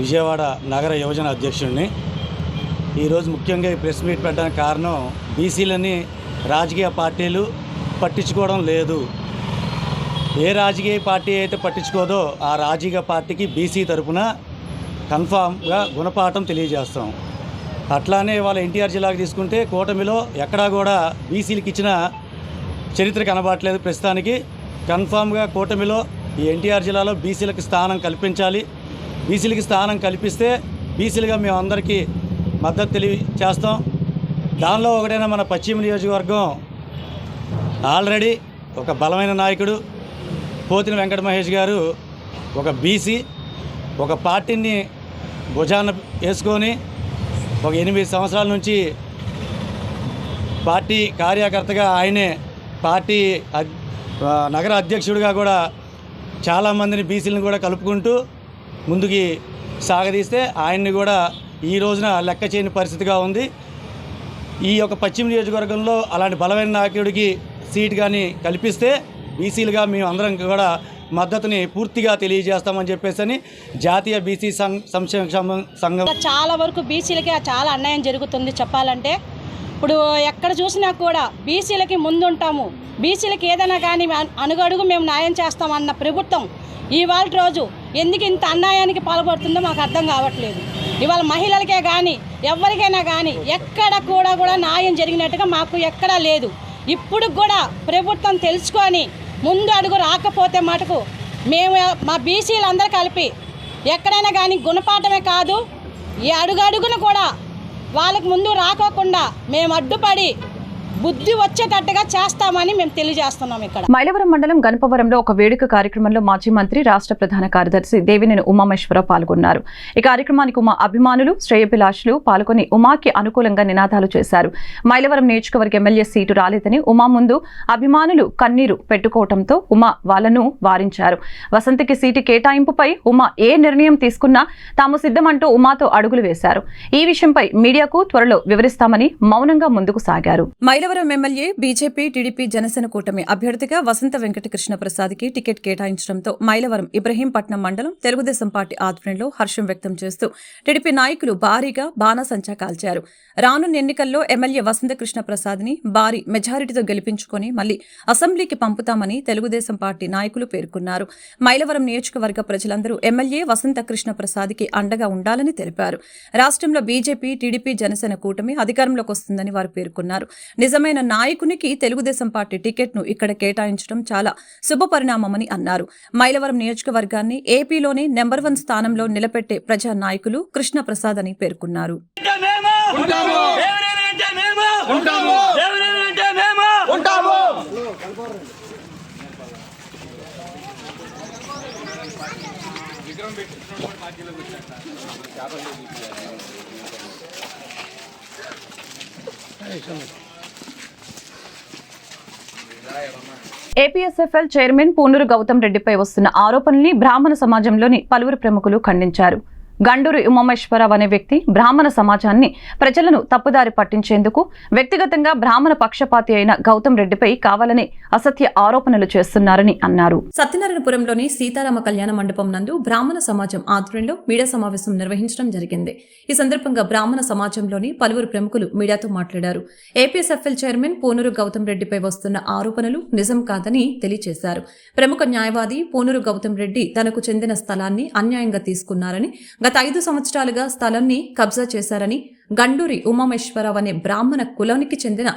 విజయవాడ నగర యువజన అధ్యక్షుడిని ఈరోజు ముఖ్యంగా ఈ ప్రెస్ మీట్ పెట్టడానికి కారణం, బీసీలని రాజకీయ పార్టీలు పట్టించుకోవడం లేదు. ఏ రాజకీయ పార్టీ అయితే పట్టించుకోదో ఆ రాజకీయ పార్టీకి బీసీ తరపున కన్ఫామ్గా గుణపాఠం తెలియజేస్తాం. అట్లానే వాళ్ళ ఎన్టీఆర్ జిల్లాకు తీసుకుంటే కూటమిలో ఎక్కడా కూడా బీసీలకు ఇచ్చిన చరిత్ర కనబడట్లేదు. ప్రస్తుతానికి కన్ఫామ్గా కూటమిలో ఈ ఎన్టీఆర్ జిల్లాలో బీసీలకు స్థానం కల్పించాలి. బీసీలకి స్థానం కల్పిస్తే బీసీలుగా మేము అందరికీ మద్దతు తెలియచేస్తాం. దానిలో ఒకటైనా మన పశ్చిమ నియోజకవర్గం ఆల్రెడీ ఒక బలమైన నాయకుడు పోతిన వెంకట మహేష్ గారు ఒక బీసీ, ఒక పార్టీని భుజాన వేసుకొని ఒక 8 సంవత్సరాల నుంచి పార్టీ కార్యకర్తగా ఆయనే పార్టీ నగర అధ్యక్షుడిగా కూడా చాలామందిని బీసీలను కూడా కలుపుకుంటూ ముందుకి సాగదీస్తే ఆయన్ని కూడా ఈ రోజున లెక్క చేయని పరిస్థితిగా ఉంది. ఈ యొక్క పశ్చిమ నియోజకవర్గంలో అలాంటి బలమైన నాయకుడికి సీట్ కానీ కల్పిస్తే బీసీలుగా మేము అందరం కూడా మద్దతుని పూర్తిగా తెలియజేస్తామని చెప్పేసి జాతీయ బీసీ సంక్షేమ సంఘం చాలా వరకు బీసీలకి చాలా అన్యాయం జరుగుతుంది. చెప్పాలంటే ఇప్పుడు ఎక్కడ చూసినా కూడా బీసీలకి ముందుంటాము, బీసీలకి ఏదైనా కానీ అడుగడుగు మేము న్యాయం చేస్తామన్న ప్రభుత్వం ఇవాళ రోజు ఎందుకు ఇంత అన్యాయానికి పాల్పడుతుందో మాకు అర్థం కావట్లేదు. ఇవాళ మహిళలకే కానీ ఎవరికైనా కానీ ఎక్కడ కూడా న్యాయం జరిగినట్టుగా మాకు ఎక్కడా లేదు. ఇప్పుడు కూడా ప్రభుత్వం తెలుసుకొని ముందు అడుగు రాకపోతే మటుకు మేము మా బీసీలందరూ కలిపి ఎక్కడైనా కానీ గుణపాఠమే కాదు, ఈ అడుగడుగున కూడా వాళ్ళకు ముందు రాకోకుండా మేము అడ్డుపడి బుద్ధి వచ్చేటట్టుగా చేస్తామని మేము తెలియజేస్తున్నాం. ఇక్కడ మైలవరం మండలం గణపవరంలో ఒక వేడుక కార్యక్రమంలో మాజీ మంత్రి రాష్ట్ర ప్రధాన కార్యదర్శి దేవినేని ఉమామేశ్వరరావు పాల్గొన్నారు. ఈ కార్యక్రమానికి ఉమా అభిమానులు శ్రేయోభిలాషులు పాల్గొని ఉమాకి అనుకూలంగా నినాదాలు చేశారు. మైలవరం నియోజకవర్గ ఎమ్మెల్యే సీటు రాలేదని ఉమా ముందు అభిమానులు కన్నీరు పెట్టుకోవడంతో ఉమా వాళ్లను వారించారు. వసంతికి సీటు కేటాయింపుపై ఉమా ఏ నిర్ణయం తీసుకున్నా తాము సిద్ధమంటూ ఉమాతో అడుగులు వేశారు. ఈ విషయంపై మీడియాకు త్వరలో వివరిస్తామని మౌనంగా ముందుకు సాగారు. Mylavaram MLA BJP TDP Janasena కూటమి అభ్యర్థిగా వసంత వెంకటకృష్ణ ప్రసాద్కి టికెట్ కేటాయించడంతో మైలవరం ఇబ్రహీంపట్నం మండలం తెలుగుదేశం పార్టీ ఆధ్వర్యంలో హర్షం వ్యక్తం చేస్తూ టీడీపీ నాయకులు భారీగా బాణాసంచా కాల్చారు. రానున్న ఎన్నికల్లో ఎమ్మెల్యే వసంత కృష్ణ ప్రసాద్ని భారీ మెజారిటీతో గెలిపించుకొని మళ్లీ అసెంబ్లీకి పంపుతామని తెలుగుదేశం పార్టీ నాయకులు పేర్కొన్నారు. మైలవరం నియోజకవర్గ ప్రజలందరూ ఎమ్మెల్యే వసంత కృష్ణ ప్రసాద్కి అండగా ఉండాలని తెలిపారు. రాష్ట్రంలో బీజేపీ టీడీపీ జనసేన కూటమి అధికారంలోకి వస్తుందని వారు పేర్కొన్నారు. నిజమైన నాయకునికి తెలుగుదేశం పార్టీ టికెట్ను ఇక్కడ కేటాయించడం చాలా శుభపరిణామమని అన్నారు. మైలవరం నియోజకవర్గాన్ని ఏపీలోనే నెంబర్ 1 స్థానంలో నిలబెట్టే ప్రజా నాయకులు కృష్ణ ప్రసాద్ అని పేర్కొన్నారు. ఏపీఎస్ఎఫ్ఎల్ చైర్మన్ పూనూరు గౌతమ్ రెడ్డిపై వస్తున్న ఆరోపణల్ని బ్రాహ్మణ సమాజంలోని పలువురు ప్రముఖులు ఖండించారు. గండూరు ఉమామేశ్వరరావు అనే వ్యక్తి బ్రాహ్మణ సమాజాన్ని ప్రజలను తప్పుదారి పట్టించేందుకు వ్యక్తిగతంగా బ్రాహ్మణ పక్షపాతి అయిన గౌతమ్ రెడ్డిపై కావాలని అసత్య ఆరోపణలు చేస్తున్నారని అన్నారు. సత్యనారాయణపురంలోని సీతారామ కళ్యాణ మండపం నందు బ్రాహ్మణ సమాజం ఆధ్వర్యంలో మీడియా సమావేశం నిర్వహించడం జరిగింది. ఈ సందర్భంగా బ్రాహ్మణ సమాజంలోని పలువురు ప్రముఖులు మీడియాతో మాట్లాడారు. ఏపీఎస్ఎఫ్ఎల్ చైర్మన్ పూనూరు గౌతమ్ రెడ్డిపై వస్తున్న ఆరోపణలు నిజం కాదని తెలియజేశారు. ప్రముఖ న్యాయవాది పూనూరు గౌతమ్ రెడ్డి తనకు చెందిన స్థలాన్ని అన్యాయంగా తీసుకున్నారని, గత 5 సంవత్సరాలుగా స్థలాన్ని కబ్జా చేశారని, గండూరి ఉమామేశ్వరరావు అనే బ్రాహ్మణ కులానికి చెందిన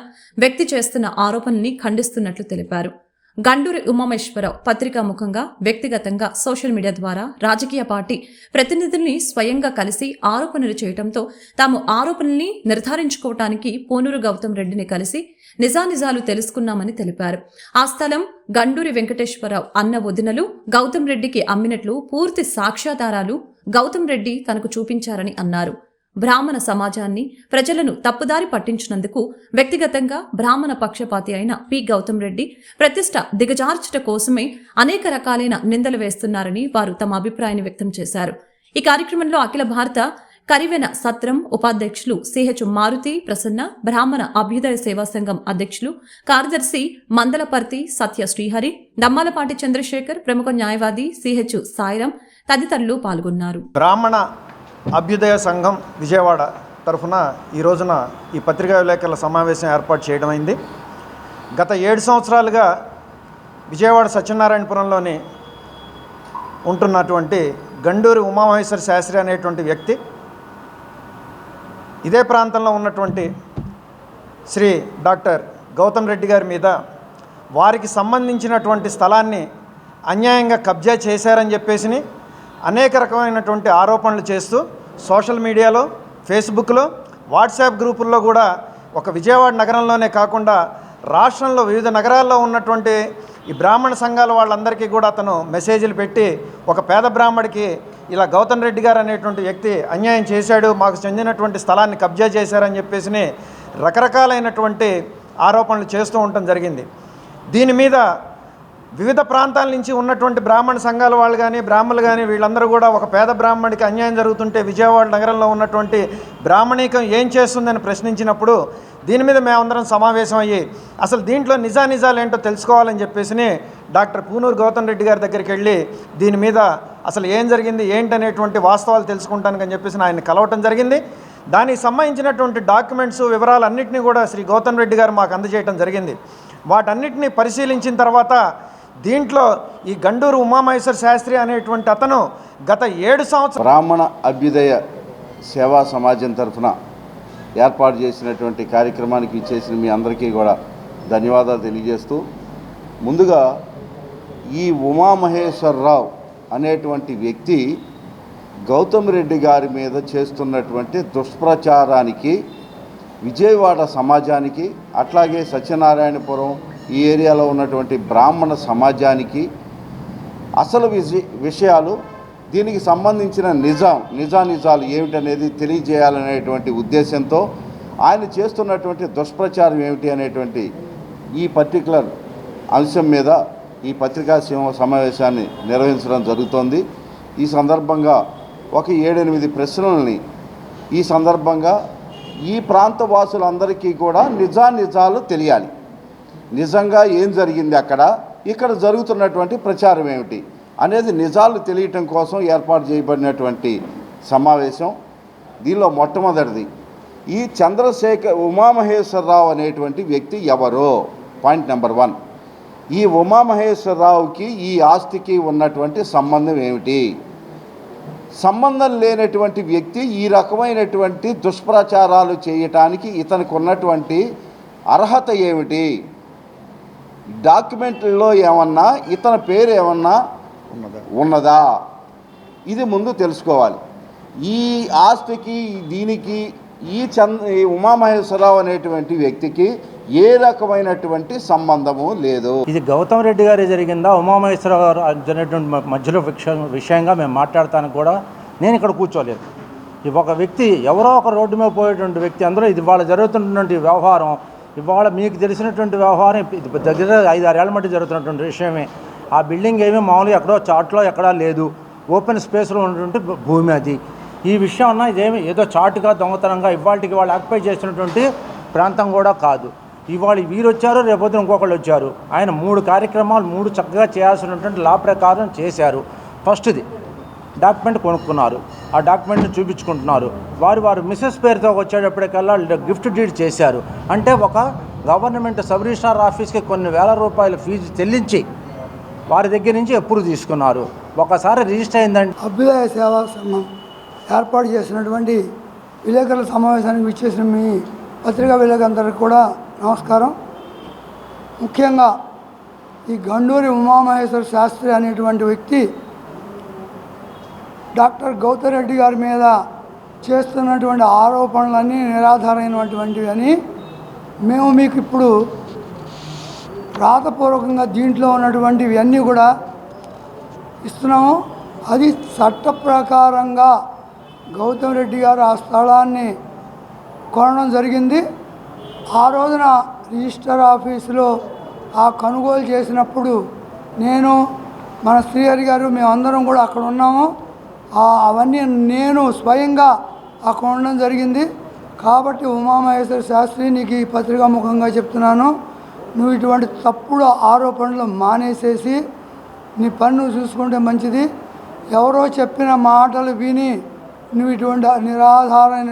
వ్యక్తి చేస్తున్న ఆరోపణల్ని ఖండిస్తున్నట్లు తెలిపారు. గండూరి ఉమామేశ్వరరావు పత్రికాముఖంగా వ్యక్తిగతంగా సోషల్ మీడియా ద్వారా రాజకీయ పార్టీ ప్రతినిధుల్ని స్వయంగా కలిసి ఆరోపణలు చేయడంతో తాము ఆరోపణల్ని నిర్ధారించుకోవటానికి పూనూరు గౌతమ్ రెడ్డిని కలిసి నిజానిజాలు తెలుసుకున్నామని తెలిపారు. ఆ స్థలం గండూరి వెంకటేశ్వరరావు అన్న వదినలు గౌతమ్ రెడ్డికి అమ్మినట్లు పూర్తి సాక్ష్యాధారాలు గౌతమ్ రెడ్డి తనకు చూపించారని అన్నారు. బ్రాహ్మణ సమాజాన్ని ప్రజలను తప్పుదారి పట్టించినందుకు వ్యక్తిగతంగా బ్రాహ్మణ పక్షపాతి అయిన పి గౌతమ్ రెడ్డి ప్రతిష్ట దిగజార్చుట కోసమే అనేక రకాలైన నిందలు వేస్తున్నారని వారు తమ అభిప్రాయాన్ని వ్యక్తం చేశారు. ఈ కార్యక్రమంలో అఖిల భారత కరివెన సత్రం ఉపాధ్యక్షులు సిహెచ్ మారుతి ప్రసన్న, బ్రాహ్మణ అభ్యుదయ సేవా సంఘం అధ్యక్షులు కార్యదర్శి మందలపర్తి సత్య శ్రీహరి, దమ్మాలపాటి చంద్రశేఖర్, ప్రముఖ న్యాయవాది సిహెచ్ సాయిరాం తదితరులు పాల్గొన్నారు. బ్రాహ్మణ అభ్యుదయ సంఘం విజయవాడ తరఫున ఈ రోజున ఈ పత్రికా విలేకరుల సమావేశం ఏర్పాటు చేయడం అయింది. గత 7 సంవత్సరాలుగా విజయవాడ సత్యనారాయణపురంలోని ఉంటున్నటువంటి గండూరి ఉమామహేశ్వర శాస్త్రి అనేటువంటి వ్యక్తి ఇదే ప్రాంతంలో ఉన్నటువంటి శ్రీ డాక్టర్ గౌతమ్ రెడ్డి గారి మీద వారికి సంబంధించినటువంటి స్థలాన్ని అన్యాయంగా కబ్జా చేశారని చెప్పేసి అనేక రకమైనటువంటి ఆరోపణలు చేస్తూ సోషల్ మీడియాలో, ఫేస్బుక్లో, వాట్సాప్ గ్రూపుల్లో కూడా ఒక విజయవాడ నగరంలోనే కాకుండా రాష్ట్రంలో వివిధ నగరాల్లో ఉన్నటువంటి ఈ బ్రాహ్మణ సంఘాల వాళ్ళందరికీ కూడా అతను మెసేజ్లు పెట్టి ఒక పేద బ్రాహ్మడికి ఇలా గౌతమ్ రెడ్డి గారు అనేటువంటి వ్యక్తి అన్యాయం చేశాడు, మాకు చెందినటువంటి స్థలాన్ని కబ్జా చేశారని చెప్పేసి రకరకాలైనటువంటి ఆరోపణలు చేస్తూ ఉండటం జరిగింది. దీని మీద వివిధ ప్రాంతాల నుంచి ఉన్నటువంటి బ్రాహ్మణ సంఘాల వాళ్ళు కానీ బ్రాహ్మణులు కానీ వీళ్ళందరూ కూడా ఒక పేద బ్రాహ్మడికి అన్యాయం జరుగుతుంటే విజయవాడ నగరంలో ఉన్నటువంటి బ్రాహ్మణీకం ఏం చేస్తుందని ప్రశ్నించినప్పుడు దీని మీద మేమందరం సమావేశం అయ్యి అసలు దీంట్లో నిజానిజాలు ఏంటో తెలుసుకోవాలని చెప్పేసి డాక్టర్ పూనూరు గౌతమ్ రెడ్డి గారి దగ్గరికి వెళ్ళి దీని మీద అసలు ఏం జరిగింది ఏంటనేటువంటి వాస్తవాలు తెలుసుకుంటానని చెప్పేసి ఆయన కలవటం జరిగింది. దానికి సంబంధించినటువంటి డాక్యుమెంట్స్ వివరాలన్నింటినీ కూడా శ్రీ గౌతమ్ రెడ్డి గారు మాకు అందజేయడం జరిగింది. వాటన్నిటిని పరిశీలించిన తర్వాత దీంట్లో ఈ గండూరు ఉమామహేశ్వర శాస్త్రి అనేటువంటి అతను గత 7 సంవత్సరాలు బ్రాహ్మణ అభ్యుదయ సేవా సమాజం తరఫున ఏర్పాటు చేసినటువంటి కార్యక్రమానికి ఇచ్చేసిన మీ అందరికీ కూడా ధన్యవాదాలు తెలియజేస్తూ, ముందుగా ఈ ఉమామహేశ్వరరావు అనేటువంటి వ్యక్తి గౌతమ్ రెడ్డి గారి మీద చేస్తున్నటువంటి దుష్ప్రచారానికి విజయవాడ సమాజానికి అట్లాగే సత్యనారాయణపురం ఈ ఏరియాలో ఉన్నటువంటి బ్రాహ్మణ సమాజానికి అసలు విషయాలు దీనికి సంబంధించిన నిజానిజాలు ఏమిటనేది తెలియజేయాలనేటువంటి ఉద్దేశంతో ఆయన చేస్తున్నటువంటి దుష్ప్రచారం ఏమిటి అనేటువంటి ఈ పర్టికులర్ అంశం మీద ఈ పత్రికా సమావేశాన్ని నిర్వహించడం జరుగుతోంది. ఈ సందర్భంగా ఒక 7-8 ప్రశ్నల్ని ఈ సందర్భంగా ఈ ప్రాంత వాసులందరికీ కూడా నిజాలు తెలియాలి. నిజంగా ఏం జరిగింది అక్కడ, ఇక్కడ జరుగుతున్నటువంటి ప్రచారం ఏమిటి అనేది నిజాలు తెలియటం కోసం ఏర్పాటు చేయబడినటువంటి సమావేశం. దీనిలో మొట్టమొదటిది ఈ ఉమామహేశ్వరరావు అనేటువంటి వ్యక్తి ఎవరో, పాయింట్ నెంబర్ 1. ఈ ఉమామహేశ్వరరావుకి ఈ ఆస్తికి ఉన్నటువంటి సంబంధం ఏమిటి? సంబంధం లేనటువంటి వ్యక్తి ఈ రకమైనటువంటి దుష్ప్రచారాలు చేయటానికి ఇతనికి ఉన్నటువంటి అర్హత ఏమిటి? డాక్యుమెంట్లలో ఏమన్నా ఇతని పేరు ఏమన్నా ఉన్నదా? ఇది ముందు తెలుసుకోవాలి. ఈ ఆస్తికి దీనికి ఈ ఉమామహేశ్వరరావు అనేటువంటి వ్యక్తికి ఏ రకమైనటువంటి సంబంధము లేదు. ఇది గౌతమ్ రెడ్డి గారి జరిగిందా, ఉమామహేశ్వరరావు గారు జరిగినటువంటి మధ్యలో విషయంగా మేము మాట్లాడటానికి కూడా నేను ఇక్కడ కూర్చోలేదు. ఒక వ్యక్తి ఎవరో ఒక రోడ్డు మీద పోయేటువంటి వ్యక్తి, అందులో ఇది ఇవాళ జరుగుతున్నటువంటి వ్యవహారం, ఇవాళ మీకు తెలిసినటువంటి వ్యవహారం దగ్గర 5-6 ఏళ్ల మట్టి జరుగుతున్నటువంటి విషయమే. ఆ బిల్డింగ్ ఏమీ మామూలుగా ఎక్కడో చాట్లో ఎక్కడా లేదు, ఓపెన్ స్పేస్లో ఉన్నటువంటి భూమి అది. ఈ విషయం అన్నా ఇదేమి ఏదో చాటుగా దొంగతనంగా ఇవాళకి వాళ్ళు ఆక్యుపై చేసినటువంటి ప్రాంతం కూడా కాదు. ఇవాళ వీరు వచ్చారు, రేపొద్దున ఇంకొకళ్ళు వచ్చారు. ఆయన 3 కార్యక్రమాలు 3 చక్కగా చేయాల్సినటువంటి లా ప్రకారం చేశారు. ఫస్ట్ది డాక్యుమెంట్ కొనుక్కున్నారు, ఆ డాక్యుమెంట్ని చూపించుకుంటున్నారు. వారు మిస్సెస్ పేరుతో వచ్చేటప్పటికల్లా గిఫ్ట్ డీడ్ చేశారు. అంటే ఒక గవర్నమెంట్ సబ్ రిజిస్ట్రార్ ఆఫీస్కి కొన్ని వేల రూపాయల ఫీజు చెల్లించి వారి దగ్గర నుంచి ఎప్పుడు తీసుకున్నారు. ఒకసారి రిజిస్టర్ అయిందంటే అభ్యుదయ సేవా సంఘం ఏర్పాటు చేసినటువంటి విలేకరుల సమావేశానికి విచ్చేసిన మీ పత్రికా విలేకరులందరికీ కూడా నమస్కారం. ముఖ్యంగా ఈ గండూరి ఉమామహేశ్వర శాస్త్రి అనేటువంటి వ్యక్తి డాక్టర్ గౌతమ్ రెడ్డి గారి మీద చేస్తున్నటువంటి ఆరోపణలన్నీ నిరాధారమైనటువంటివి అని మేము మీకు ఇప్పుడు రాతపూర్వకంగా దీంట్లో ఉన్నటువంటివి అన్నీ కూడా ఇస్తున్నాము. అది చట్ట ప్రకారంగా గౌతమ్ రెడ్డి గారు ఆ స్థలాన్ని కొనడం జరిగింది. ఆ రోజున రిజిస్టర్ ఆఫీసులో ఆ కొనుగోలు చేసినప్పుడు నేను, మన శ్రీహరి గారు, మేమందరం కూడా అక్కడ ఉన్నాము. అవన్నీ నేను స్వయంగా అక్కడ ఉండడం జరిగింది. కాబట్టి ఉమామహేశ్వర శాస్త్రి, నీకు ఈ పత్రికాముఖంగా చెప్తున్నాను, నువ్వు ఇటువంటి తప్పుడు ఆరోపణలు మానేసేసి నీ పని నువ్వు చూసుకుంటే మంచిది. ఎవరో చెప్పిన మాటలు విని నువ్వు ఇటువంటి నిరాధారమైన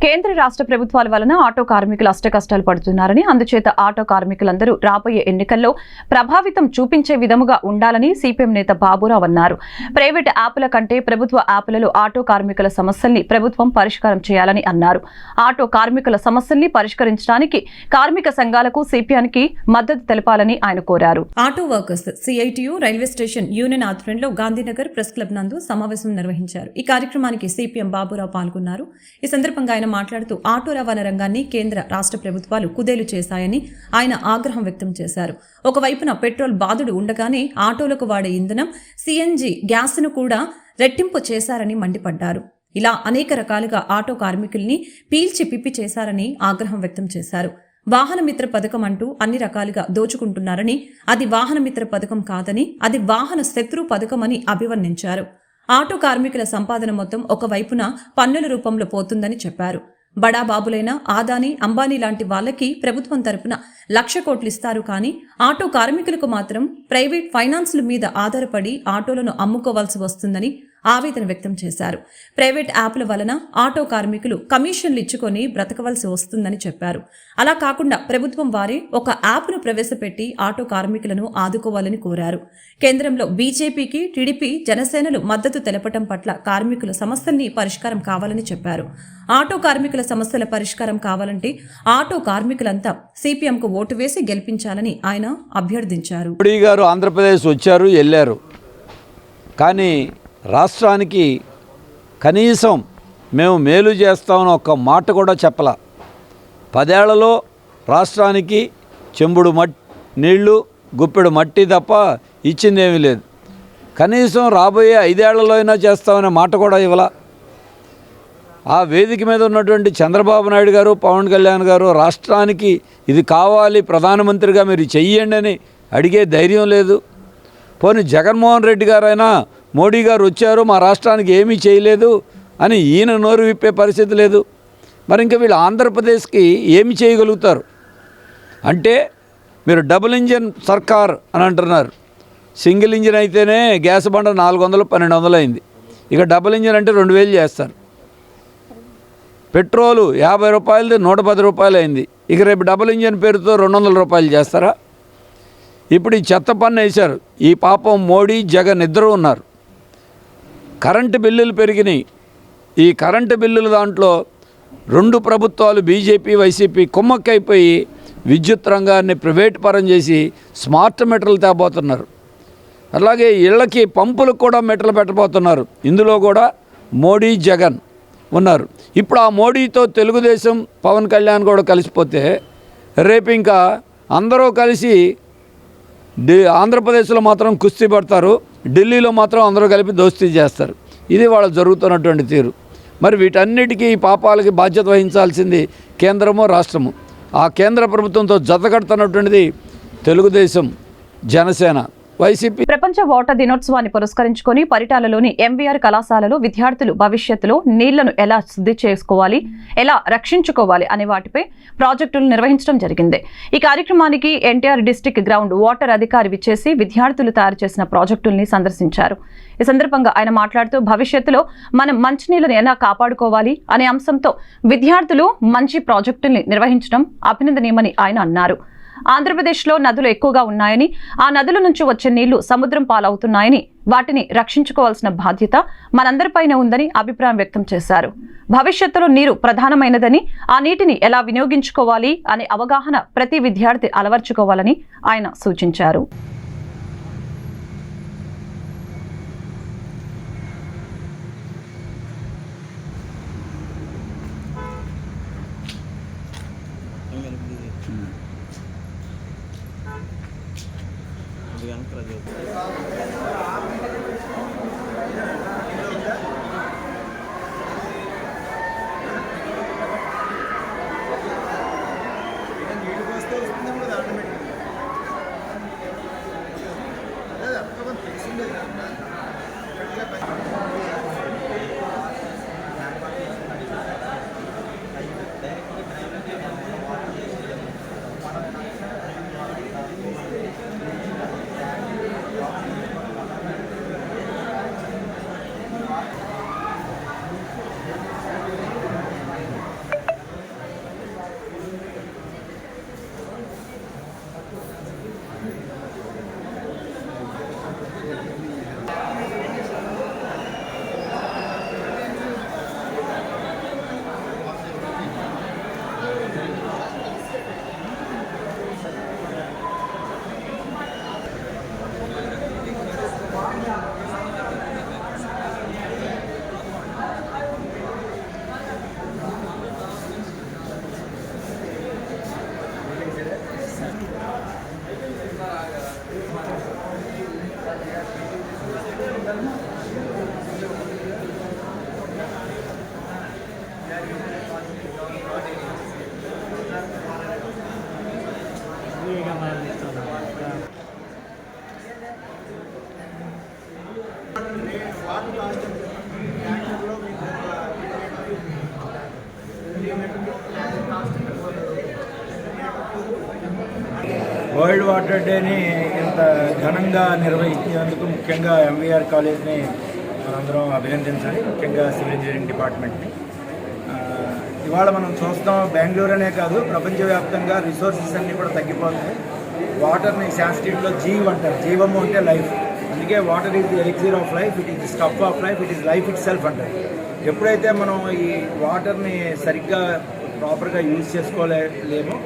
కేంద్ర రాష్ట్ర ప్రభుత్వాల వలన ఆటో కార్మికులు అష్టకష్టాలు పడుతున్నారని, అందుచేత ఆటో కార్మికులందరూ రాబోయే ఎన్నికల్లో ప్రభావితం చూపించే విధముగా ఉండాలని సిపిఎం నేత బాబురావు అన్నారు. ప్రైవేట్ యాప్ల కంటే ప్రభుత్వ యాప్లలో ఆటో కార్మికుల సమస్యల్ని ప్రభుత్వం పరిష్కారం చేయాలని అన్నారు. ఆటో కార్మికుల సమస్యల్ని పరిష్కరించడానికి కార్మిక సంఘాలకు సిపిఎంకి మద్దతు తెలపాలని ఆయన కోరారు. Auto workers CITU railway station union ఆధ్వర్యంలో గాంధీనగర్ ప్రెస్ క్లబ్ నందు సమావేశం నిర్వహించారు. ఈ కార్యక్రమానికి సిపిఎం బాబురావు పాల్గొన్నారు. ఈ సందర్భంగా ఆయన మాట్లాడుతూ ఆటో రవాణా రంగాన్ని కేంద్ర రాష్ట్ర ప్రభుత్వాలు కుదేలు చేశాయని ఆయన ఆగ్రహం వ్యక్తం చేశారు. ఒకవైపున పెట్రోల్ బాధుడు ఉండగానే ఆటోలకు వాడే ఇంధనం సిఎన్జి గ్యాస్ను కూడా రెట్టింపు చేశారని మండిపడ్డారు. ఇలా అనేక రకాలుగా ఆటో కార్మికుల్ని పీల్చి పిప్పి చేశారని ఆగ్రహం వ్యక్తం చేశారు. వాహనమిత్ర పథకం అంటూ అన్ని రకాలుగా దోచుకుంటున్నారని, అది వాహనమిత్ర పథకం కాదని, అది వాహన శత్రు పథకం అని అభివర్ణించారు. ఆటో కార్మికుల సంపాదన మొత్తం ఒకవైపున పన్నుల రూపంలో పోతుందని చెప్పారు. బడా బాబులైన ఆదాని, అంబానీ లాంటి వాళ్ళకి ప్రభుత్వం తరపున 1,00,000 కోట్లు ఇస్తారు, కానీ ఆటో కార్మికులకు మాత్రం ప్రైవేట్ ఫైనాన్స్ల మీద ఆధారపడి ఆటోలను అమ్ముకోవాల్సి వస్తుందని ఆవేదన వ్యక్తం చేశారు. ప్రైవేట్ యాప్ల వలన ఆటో కార్మికులు కమిషన్లు ఇచ్చుకొని బ్రతకవలసి వస్తుందని చెప్పారు. అలా కాకుండా ప్రభుత్వం వారే ఒక యాప్ను ప్రవేశపెట్టి ఆటో కార్మికులను ఆదుకోవాలని కోరారు. కేంద్రంలో బీజేపీకి టీడీపీ, జనసేనలు మద్దతు తెలపటం పట్ల కార్మికుల సమస్యల్ని పరిష్కారం కావాలని చెప్పారు. ఆటో కార్మికుల సమస్యల పరిష్కారం కావాలంటే ఆటో కార్మికులంతా సిపిఎంకు ఓటు వేసి గెలిపించాలని ఆయన అభ్యర్థించారు. మోడీ గారు ఆంధ్రప్రదేశ్ వచ్చారు, వెళ్ళారు, కానీ రాష్ట్రానికి కనీసం మేము మేలు చేస్తామని ఒక్క మాట కూడా చెప్పలా. 10 ఏళ్లలో రాష్ట్రానికి చెంబుడు నీళ్లు, గుప్పెడు మట్టి తప్ప ఇచ్చిందేమీ లేదు. కనీసం రాబోయే 5 ఏళ్లలో అయినా చేస్తామనే మాట కూడా ఇవ్వలా. ఆ వేదిక మీద ఉన్నటువంటి చంద్రబాబు నాయుడు గారు, పవన్ కళ్యాణ్ గారు రాష్ట్రానికి ఇది కావాలి, ప్రధానమంత్రిగా మీరు చెయ్యండి అని అడిగే ధైర్యం లేదు. పోనీ జగన్మోహన్ రెడ్డి గారైనా మోడీ గారు వచ్చారు, మా రాష్ట్రానికి ఏమీ చేయలేదు అని ఈయన నోరు విప్పే పరిస్థితి లేదు. మరి ఇంకా వీళ్ళు ఆంధ్రప్రదేశ్కి ఏమి చేయగలుగుతారు? అంటే మీరు డబుల్ ఇంజిన్ సర్కార్ అని అంటున్నారు. సింగిల్ ఇంజిన్ అయితేనే గ్యాస్ బండ 400, 1200 అయింది. ఇక డబుల్ ఇంజిన్ అంటే 2000 చేస్తారు. పెట్రోలు 50 రూపాయలది 110 రూపాయలు అయింది. ఇక రేపు డబుల్ ఇంజిన్ పేరుతో 200 రూపాయలు చేస్తారా? ఇప్పుడు ఈ చెత్త పన్ను వేశారు. ఈ పాపం మోడీ, జగన్ ఇద్దరు ఉన్నారు. కరెంటు బిల్లులు పెరిగినాయి. ఈ కరెంటు బిల్లుల దాంట్లో 2 ప్రభుత్వాలు బీజేపీ, వైసీపీ కుమ్మక్కైపోయి విద్యుత్ రంగాన్ని ప్రైవేట్ పరం చేసి స్మార్ట్ మీటర్లు తేబోతున్నారు. అలాగే ఇళ్ళకి పంపులకు కూడా మీటర్లు పెట్టబోతున్నారు. ఇందులో కూడా మోడీ, జగన్ ఉన్నారు. ఇప్పుడు ఆ మోడీతో తెలుగుదేశం, పవన్ కళ్యాణ్ కూడా కలిసిపోతే రేపు ఇంకా అందరూ కలిసి ఆంధ్రప్రదేశ్లో మాత్రం కుస్తీ పడతారు, ఢిల్లీలో మాత్రం అందరూ కలిపి దోస్తీ చేస్తారు. ఇది వాళ్ళు జరుగుతున్నటువంటి తీరు. మరి వీటన్నిటికీ ఈ పాపాలకి బాధ్యత వహించాల్సింది కేంద్రము, రాష్ట్రము. ఆ కేంద్ర ప్రభుత్వంతో జతకడుతున్నటువంటిది తెలుగుదేశం, జనసేన, వైసీపీ. ప్రపంచ వాటర్ దినోత్సవాన్ని పురస్కరించుకొని పరిటాలలోని ఎంవీఆర్ కళాశాలలో విద్యార్థులు భవిష్యత్తులో నీళ్లను ఎలా శుద్ధి చేసుకోవాలి, ఎలా రక్షించుకోవాలి అనే వాటిపై ప్రాజెక్టులు నిర్వహించడం జరిగింది. ఈ కార్యక్రమానికి ఎన్టీఆర్ డిస్ట్రిక్ట్ గ్రౌండ్ వాటర్ అధికారి విచ్చేసి విద్యార్థులు తయారు చేసిన ప్రాజెక్టుల్ని సందర్శించారు. ఈ సందర్భంగా ఆయన మాట్లాడుతూ భవిష్యత్తులో మనం మంచినీళ్లను ఎలా కాపాడుకోవాలి అనే అంశంతో విద్యార్థులు మంచి ప్రాజెక్టుల్ని నిర్వహించడం అభినందనీయమని ఆయన అన్నారు. ఆంధ్రప్రదేశ్లో నదులు ఎక్కువగా ఉన్నాయని, ఆ నదుల నుంచి వచ్చే నీళ్లు సముద్రం పాలవుతున్నాయని, వాటిని రక్షించుకోవాల్సిన బాధ్యత మనందరిపైన ఉందని అభిప్రాయం వ్యక్తం చేశారు. భవిష్యత్తులో నీరు ప్రధానమైనదని, ఆ నీటిని ఎలా వినియోగించుకోవాలి అనే అవగాహన ప్రతి విద్యార్థి అలవర్చుకోవాలని ఆయన సూచించారు. వరల్డ్ వాటర్ డేని ఇంత ఘనంగా నిర్వహించినందుకు ముఖ్యంగా ఎంవీఆర్ కాలేజ్ని మనందరం అభినందించాలి, ముఖ్యంగా సివిల్ ఇంజనీరింగ్ డిపార్ట్మెంట్ని. ఇవాళ మనం చూస్తాం బెంగళూరు అనే కాదు ప్రపంచవ్యాప్తంగా రిసోర్సెస్ అన్నీ కూడా తగ్గిపోతున్నాయి. వాటర్ని సాంస్క్రిట్లో జీవ్ అంటారు, జీవము అంటే లైఫ్. అందుకే water is the elixir of life, it is the stuff of life, it is life itself అంటారు. ఎప్పుడైతే మనం ఈ వాటర్ని సరిగ్గా ప్రాపర్గా యూజ్ చేసుకోలేమో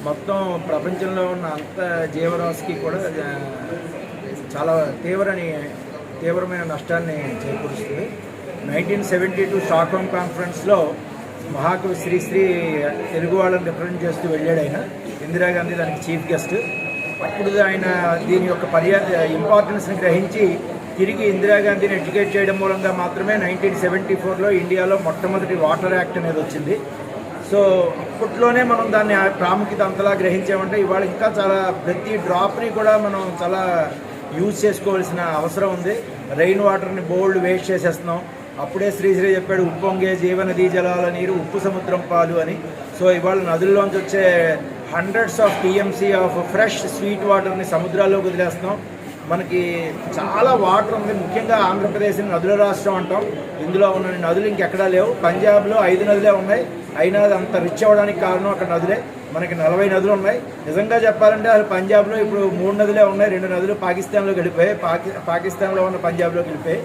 మొత్తం ప్రపంచంలో ఉన్న అంత జీవరాశికి కూడా చాలా తీవ్రమైన నష్టాన్ని చేకూరుస్తుంది. 1972 స్టాక్హోమ్ కాన్ఫరెన్స్లో మహాకవి శ్రీశ్రీ తెలుగు వాళ్ళని రిప్రజెంట్ చేస్తూ వెళ్ళాడు ఆయన. ఇందిరాగాంధీ దానికి చీఫ్ గెస్ట్. అప్పుడు ఆయన దీని యొక్క ఇంపార్టెన్స్ని గ్రహించి తిరిగి ఇందిరాగాంధీని ఎడ్యుకేట్ చేయడం మూలంగా మాత్రమే 1974లో ఇండియాలో మొట్టమొదటి వాటర్ యాక్ట్ అనేది వచ్చింది. సో అప్పట్లోనే మనం దాన్ని ప్రాముఖ్యత అంతలా గ్రహించామంటే ఇవాళ ఇంకా చాలా ప్రతి డ్రాప్ని కూడా మనం చాలా యూజ్ చేసుకోవాల్సిన అవసరం ఉంది. రెయిన్ వాటర్ని బోల్డ్ వేస్ట్ చేసేస్తున్నాం. అప్పుడే శ్రీశ్రీ చెప్పాడు, ఉప్పొంగే జీవనదీ జలాల నీరు ఉప్పు సముద్రం పాలు అని. సో ఇవాళ నదుల్లోంచి వచ్చే hundreds of TMC of fresh sweet వాటర్ని సముద్రాల్లోకి వదిలేస్తున్నాం. మనకి చాలా వాటర్ ఉంది. ముఖ్యంగా ఆంధ్రప్రదేశ్ని నదుల రాష్ట్రం అంటాం. ఇందులో ఉన్న నదులు ఇంకెక్కడా లేవు. పంజాబ్లో 5 నదులే ఉన్నాయి. అయినా అంత రిచ్ అవ్వడానికి కారణం అక్కడ నదులే. మనకి 40 నదులు ఉన్నాయి. నిజంగా చెప్పాలంటే అసలు పంజాబ్లో ఇప్పుడు 3 నదులే ఉన్నాయి. 2 నదులు పాకిస్తాన్లోకి వెళ్ళిపోయాయి. పాకిస్తాన్లో ఉన్న పంజాబ్లోకి వెళ్ళిపోయాయి.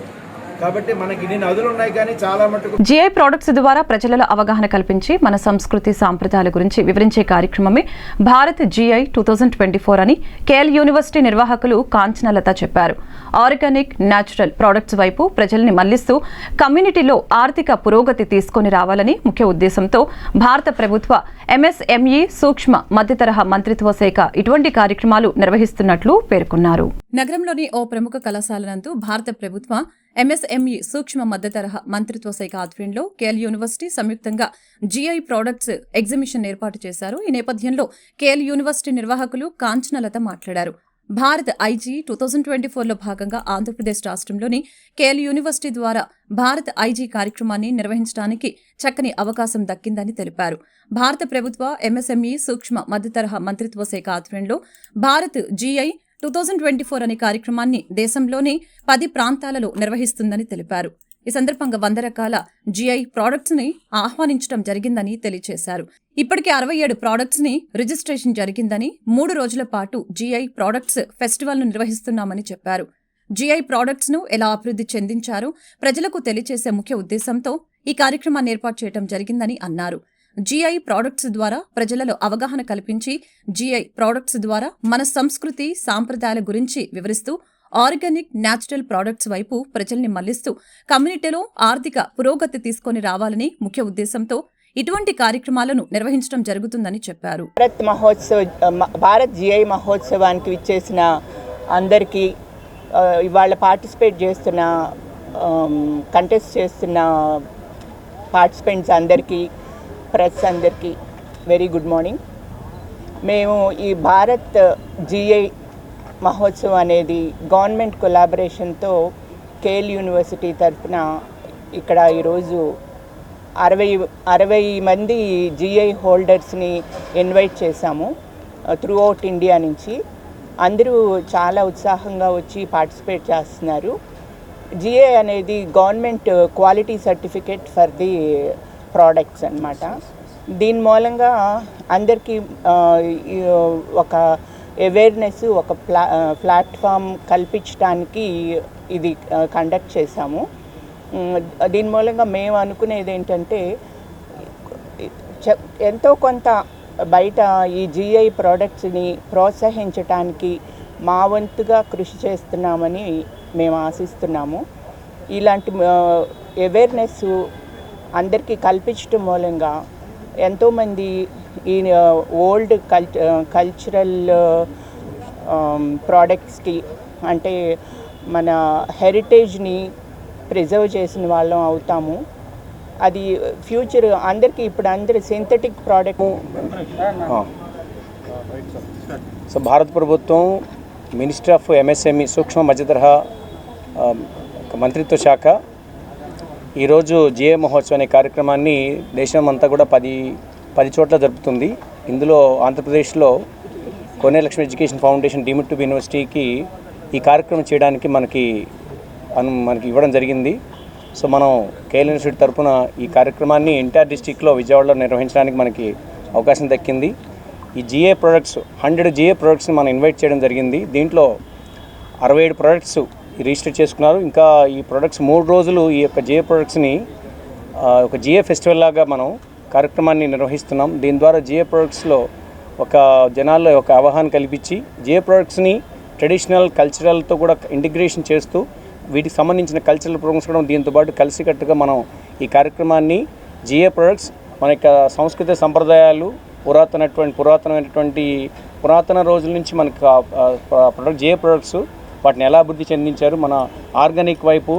కాబట్టి మనకి ఇన్ని నదులు ఉన్నాయి, కానీ చాలా మటుకు జిఐ ప్రొడక్ట్స్ ద్వారా ప్రజలలో అవగాహన కల్పించి మన సంస్కృతి సాంప్రదాయాల గురించి వివరించే కార్యక్రమమే భారత్ జిఐ 2024 అని కేఎల్ యూనివర్సిటీ నిర్వాహకులు కాంచనలత చెప్పారు. ఆర్గానిక్ న్యాచురల్ ప్రొడక్ట్స్ వైపు ప్రజల్ని మళ్లిస్తూ కమ్యూనిటీలో ఆర్థిక పురోగతి తీసుకొని రావాలని ముఖ్య ఉద్దేశంతో భారత ప్రభుత్వ ఎంఎస్ఎంఈ సూక్ష్మ మధ్యతరహా మంత్రిత్వ శాఖ ఇటువంటి కార్యక్రమాలు నిర్వహిస్తున్నట్లు పేర్కొన్నారు. నగరంలోని ఓ ప్రముఖ కళాశాల నందు భారత ప్రభుత్వ ఎంఎస్ఎంఈ సూక్ష్మ మధ్యతరహా మంత్రిత్వ శాఖ ఆధ్వర్యంలో కేఎల్ యూనివర్సిటీ సంయుక్తంగా జిఐ ప్రొడక్ట్స్ ఎగ్జిబిషన్ ఏర్పాటు చేశారు. ఈ నేపథ్యంలో కేఎల్ యూనివర్సిటీ నిర్వాహకులు కాంచనలత మాట్లాడారు. భారత్ ఐజీ 2024లో భాగంగా ఆంధ్రప్రదేశ్ రాష్ట్రంలోని కేఎల్ యూనివర్సిటీ ద్వారా భారత్ ఐజీ కార్యక్రమాన్ని నిర్వహించడానికి చక్కని అవకాశం దక్కిందని తెలిపారు. భారత ప్రభుత్వ ఎంఎస్ఎంఈ సూక్ష్మ మధ్యతరహా మంత్రిత్వ శాఖ ఆధ్వర్యంలో భారత్ జిఐ 2024 అనే కార్యక్రమాన్ని దేశంలోని 10 ప్రాంతాలలో నిర్వహిస్తుందని తెలిపారు. ఈ సందర్భంగా 100 రకాల జిఐ ప్రొడక్ట్స్ ని ఆహ్వానించడం జరిగిందని తెలియజేశారు. ఇప్పటికే 67 ప్రొడక్ట్స్ ని రిజిస్ట్రేషన్ జరిగిందని 3 రోజుల పాటు జిఐ ప్రొడక్ట్స్ ఫెస్టివల్ ను నిర్వహిస్తున్నామని చెప్పారు. జిఐ ప్రొడక్ట్స్ ను ఎలా అభివృద్ధి చెందించారు ప్రజలకు తెలియజేసే ముఖ్య ఉద్దేశంతో ఈ కార్యక్రమాన్ని ఏర్పాటు చేయడం జరిగిందని అన్నారు. జిఐ ప్రొడక్ట్స్ ద్వారా ప్రజలలో అవగాహన కల్పించి జిఐ ప్రొడక్ట్స్ ద్వారా మన సంస్కృతి సాంప్రదాయాల గురించి వివరిస్తూ ఆర్గానిక్ న్యాచురల్ ప్రొడక్ట్స్ వైపు ప్రజల్ని మళ్లిస్తూ కమ్యూనిటీలో ఆర్థిక పురోగతి తీసుకొని రావాలని ముఖ్య ఉద్దేశంతో ఇటువంటి కార్యక్రమాలను నిర్వహించడం జరుగుతుందని చెప్పారు. భారత్ జిఐ మహోత్సవానికి విచ్చేసిన అందరికీ, ఇవాళ పార్టిసిపేట్ చేస్తున్న కంటెస్ట్ చేస్తున్న పార్టిసిపెంట్స్ అందరికీ, ప్రెస్ అందరికీ వెరీ గుడ్ మార్నింగ్. మేము ఈ భారత్ జిఐ మహోత్సవం అనేది గవర్నమెంట్ కొలాబరేషన్తో కేఎల్ యూనివర్సిటీ తరఫున ఇక్కడ ఈరోజు 60 మంది జిఐ హోల్డర్స్ని ఇన్వైట్ చేశాము త్రూ అవుట్ ఇండియా నుంచి. అందరూ చాలా ఉత్సాహంగా వచ్చి పార్టిసిపేట్ చేస్తున్నారు. జిఐ అనేది government quality certificate for the products అన్నమాట. దీని మూలంగా అందరికీ ఒక అవేర్నెస్, ఒక ప్లాట్ఫామ్ కల్పించడానికి ఇది కండక్ట్ చేశాము. దీని మూలంగా మేము అనుకునేది ఏంటంటే, ఎంతో కొంత బయట ఈ జిఐ ప్రోడక్ట్స్ని ప్రోత్సహించడానికి మా వంతుగా కృషి చేస్తున్నామని మేము ఆశిస్తున్నాము. ఇలాంటి అవేర్నెస్ అందరికీ కల్పించడం మూలంగా ఎంతోమంది ఈ ఓల్డ్ కల్చరల్ ప్రోడక్ట్స్కి, అంటే మన హెరిటేజ్ని ప్రిజర్వ్ చేసిన వాళ్ళం అవుతాము. అది ఫ్యూచర్ అందరికీ. ఇప్పుడు అందరు సింథటిక్ ప్రోడక్ట్. సో భారత ప్రభుత్వం మినిస్ట్రీ ఆఫ్ ఎంఎస్ఎంఈ సూక్ష్మ మధ్యతరహా మంత్రిత్వ శాఖ ఈరోజు జిఐ మహోత్సవం అనే కార్యక్రమాన్ని దేశం అంతా కూడా 10 చోట్ల జరుపుతుంది. ఇందులో ఆంధ్రప్రదేశ్లో Koneru Lakshmi education foundation deemed to be యూనివర్సిటీకి ఈ కార్యక్రమం చేయడానికి మనకి ఇవ్వడం జరిగింది. సో మనం కేఎల్ యూనివర్సిటీ తరఫున ఈ కార్యక్రమాన్ని ఎన్టీఆర్ డిస్టిక్లో విజయవాడలో నిర్వహించడానికి మనకి అవకాశం దక్కింది. ఈ జిఐ ప్రొడక్ట్స్ 100 జిఐ ప్రొడక్ట్స్ని మనం ఇన్వైట్ చేయడం జరిగింది. దీంట్లో 67 ప్రొడక్ట్స్ రిజిస్టర్ చేసుకున్నారు. ఇంకా ఈ ప్రొడక్ట్స్ 3 రోజులు ఈ యొక్క జిఐ ప్రొడక్ట్స్ని ఒక జిఐ ఫెస్టివల్ లాగా మనం కార్యక్రమాన్ని నిర్వహిస్తున్నాం. దీని ద్వారా జిఐ ప్రొడక్ట్స్లో ఒక జనాల్లో ఒక అవగాహన కల్పించి జిఐ ప్రొడక్ట్స్ని ట్రెడిషనల్ కల్చరల్తో కూడా ఇంటిగ్రేషన్ చేస్తూ వీటికి సంబంధించిన కల్చరల్ ప్రోగ్రామ్స్ కూడా దీంతో పాటు కలిసికట్టుగా మనం ఈ కార్యక్రమాన్ని జిఐ ప్రొడక్ట్స్ మన యొక్క సంస్కృతి సంప్రదాయాలు పురాతన రోజుల నుంచి మనకు ప్రొడక్ట్ జిఐ ప్రొడక్ట్స్ వాటిని ఎలా అభివృద్ధి చెందించారు, మన ఆర్గానిక్ వైపు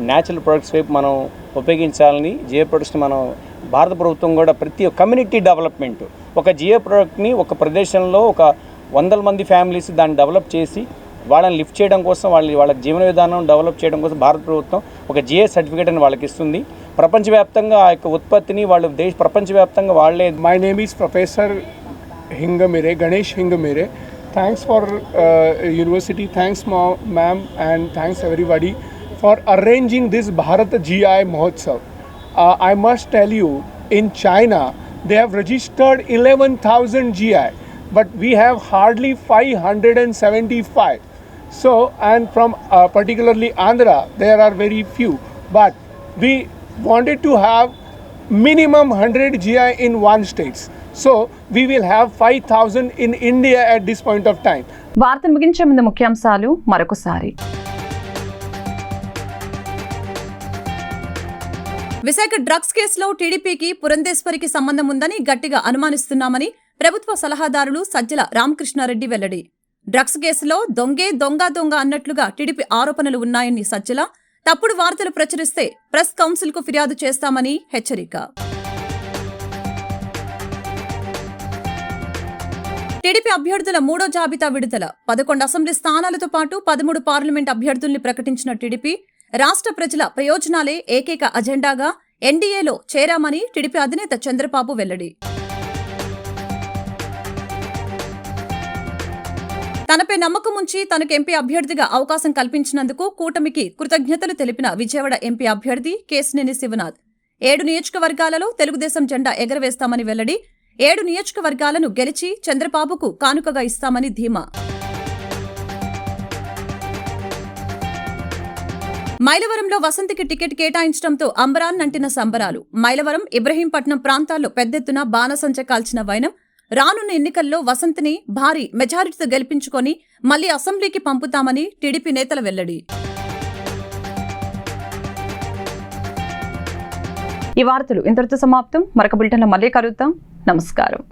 న్యాచురల్ ప్రొడక్ట్స్ వైపు మనం ఉపయోగించాలని జిఐ ప్రొడక్ట్స్ని మనం భారత ప్రభుత్వం కూడా ప్రతి కమ్యూనిటీ డెవలప్మెంట్ ఒక జిఐ ప్రొడక్ట్ని ఒక ప్రదేశంలో ఒక 100 మంది ఫ్యామిలీస్ దాన్ని డెవలప్ చేసి వాళ్ళని లిఫ్ట్ చేయడం కోసం వాళ్ళ జీవన విధానం డెవలప్ చేయడం కోసం భారత ప్రభుత్వం ఒక జిఐ సర్టిఫికేట్ అని వాళ్ళకి ఇస్తుంది. ప్రపంచవ్యాప్తంగా ఆ యొక్క ఉత్పత్తిని వాళ్ళు ప్రపంచవ్యాప్తంగా వాళ్ళే. My name is professor Hingamire, Ganesh Hingamire. Thanks for university, thanks ma'am, and thanks everybody for arranging this Bharat GI Mahotsav. I must tell you, in China, they have registered 11,000 GI, but we have hardly 575. So, and from particularly Andhra, there are very few. But we wanted to have minimum 100 GI in one state. So, we will have 5,000 in India at this point of time. వార్తను ముగించే ముందు ముఖ్యాంశాలు మరొకసారి. Visakha drugs కేసులో టీడీపీకి పురంధేశ్వరికి సంబంధం ఉందని గట్టిగా అనుమానిస్తున్నామని ప్రభుత్వ సలహాదారులు సజ్జల రామకృష్ణారెడ్డి వెల్లడి. డ్రగ్స్ కేసులో దొంగ అన్నట్లుగా టీడీపీ ఆరోపణలు ఉన్నాయని సజ్జల, తప్పుడు వార్తలు ప్రచురిస్తే ప్రెస్ కౌన్సిల్కు ఫిర్యాదు చేస్తామని హెచ్చరిక. టీడీపీ అభ్యర్థుల 3వ జాబితా విడుదల. 11 అసెంబ్లీ స్థానాలతో పాటు 13 పార్లమెంట్ అభ్యర్థుల్ని ప్రకటించిన టీడీపీ రాష్ట్ర ప్రజల ప్రయోజనాలే ఏకైక అజెండాగా ఎన్డీఏలో చేరామని టీడీపీ అధినేత చంద్రబాబు వెల్లడి. తనపై నమ్మకం ఉంచి తనకు ఎంపీ అభ్యర్థిగా అవకాశం కల్పించినందుకు కూటమికి కృతజ్ఞతలు తెలిపిన విజయవాడ ఎంపీ అభ్యర్థి కేశినేని శివనాథ్. 7 నియోజకవర్గాలలో తెలుగుదేశం జెండా ఎగరవేస్తామని వెల్లడి. 7 నియోజకవర్గాలను గెలిచి చంద్రబాబుకు కానుకగా ఇస్తామని ధీమా. మైలవరంలో వసంతికి టికెట్ కేటాయించడంతో అంబరాన్నంటిన సంబరాలు. మైలవరం, ఇబ్రహీంపట్నం ప్రాంతాల్లో పెద్దెత్తున బాణసంచ కాల్చిన వైనం. రానున్న ఎన్నికల్లో వసంతిని భారీ మెజారిటీతో గెలిపించుకొని మళ్లీ అసెంబ్లీకి పంపుతామని టీడీపీ నేతల వెల్లడి. ఈ వార్తలు ఇంతటితో సమాప్తం. మరొక బులెటిన్లో మళ్ళీ కలుద్దాం. నమస్కారం.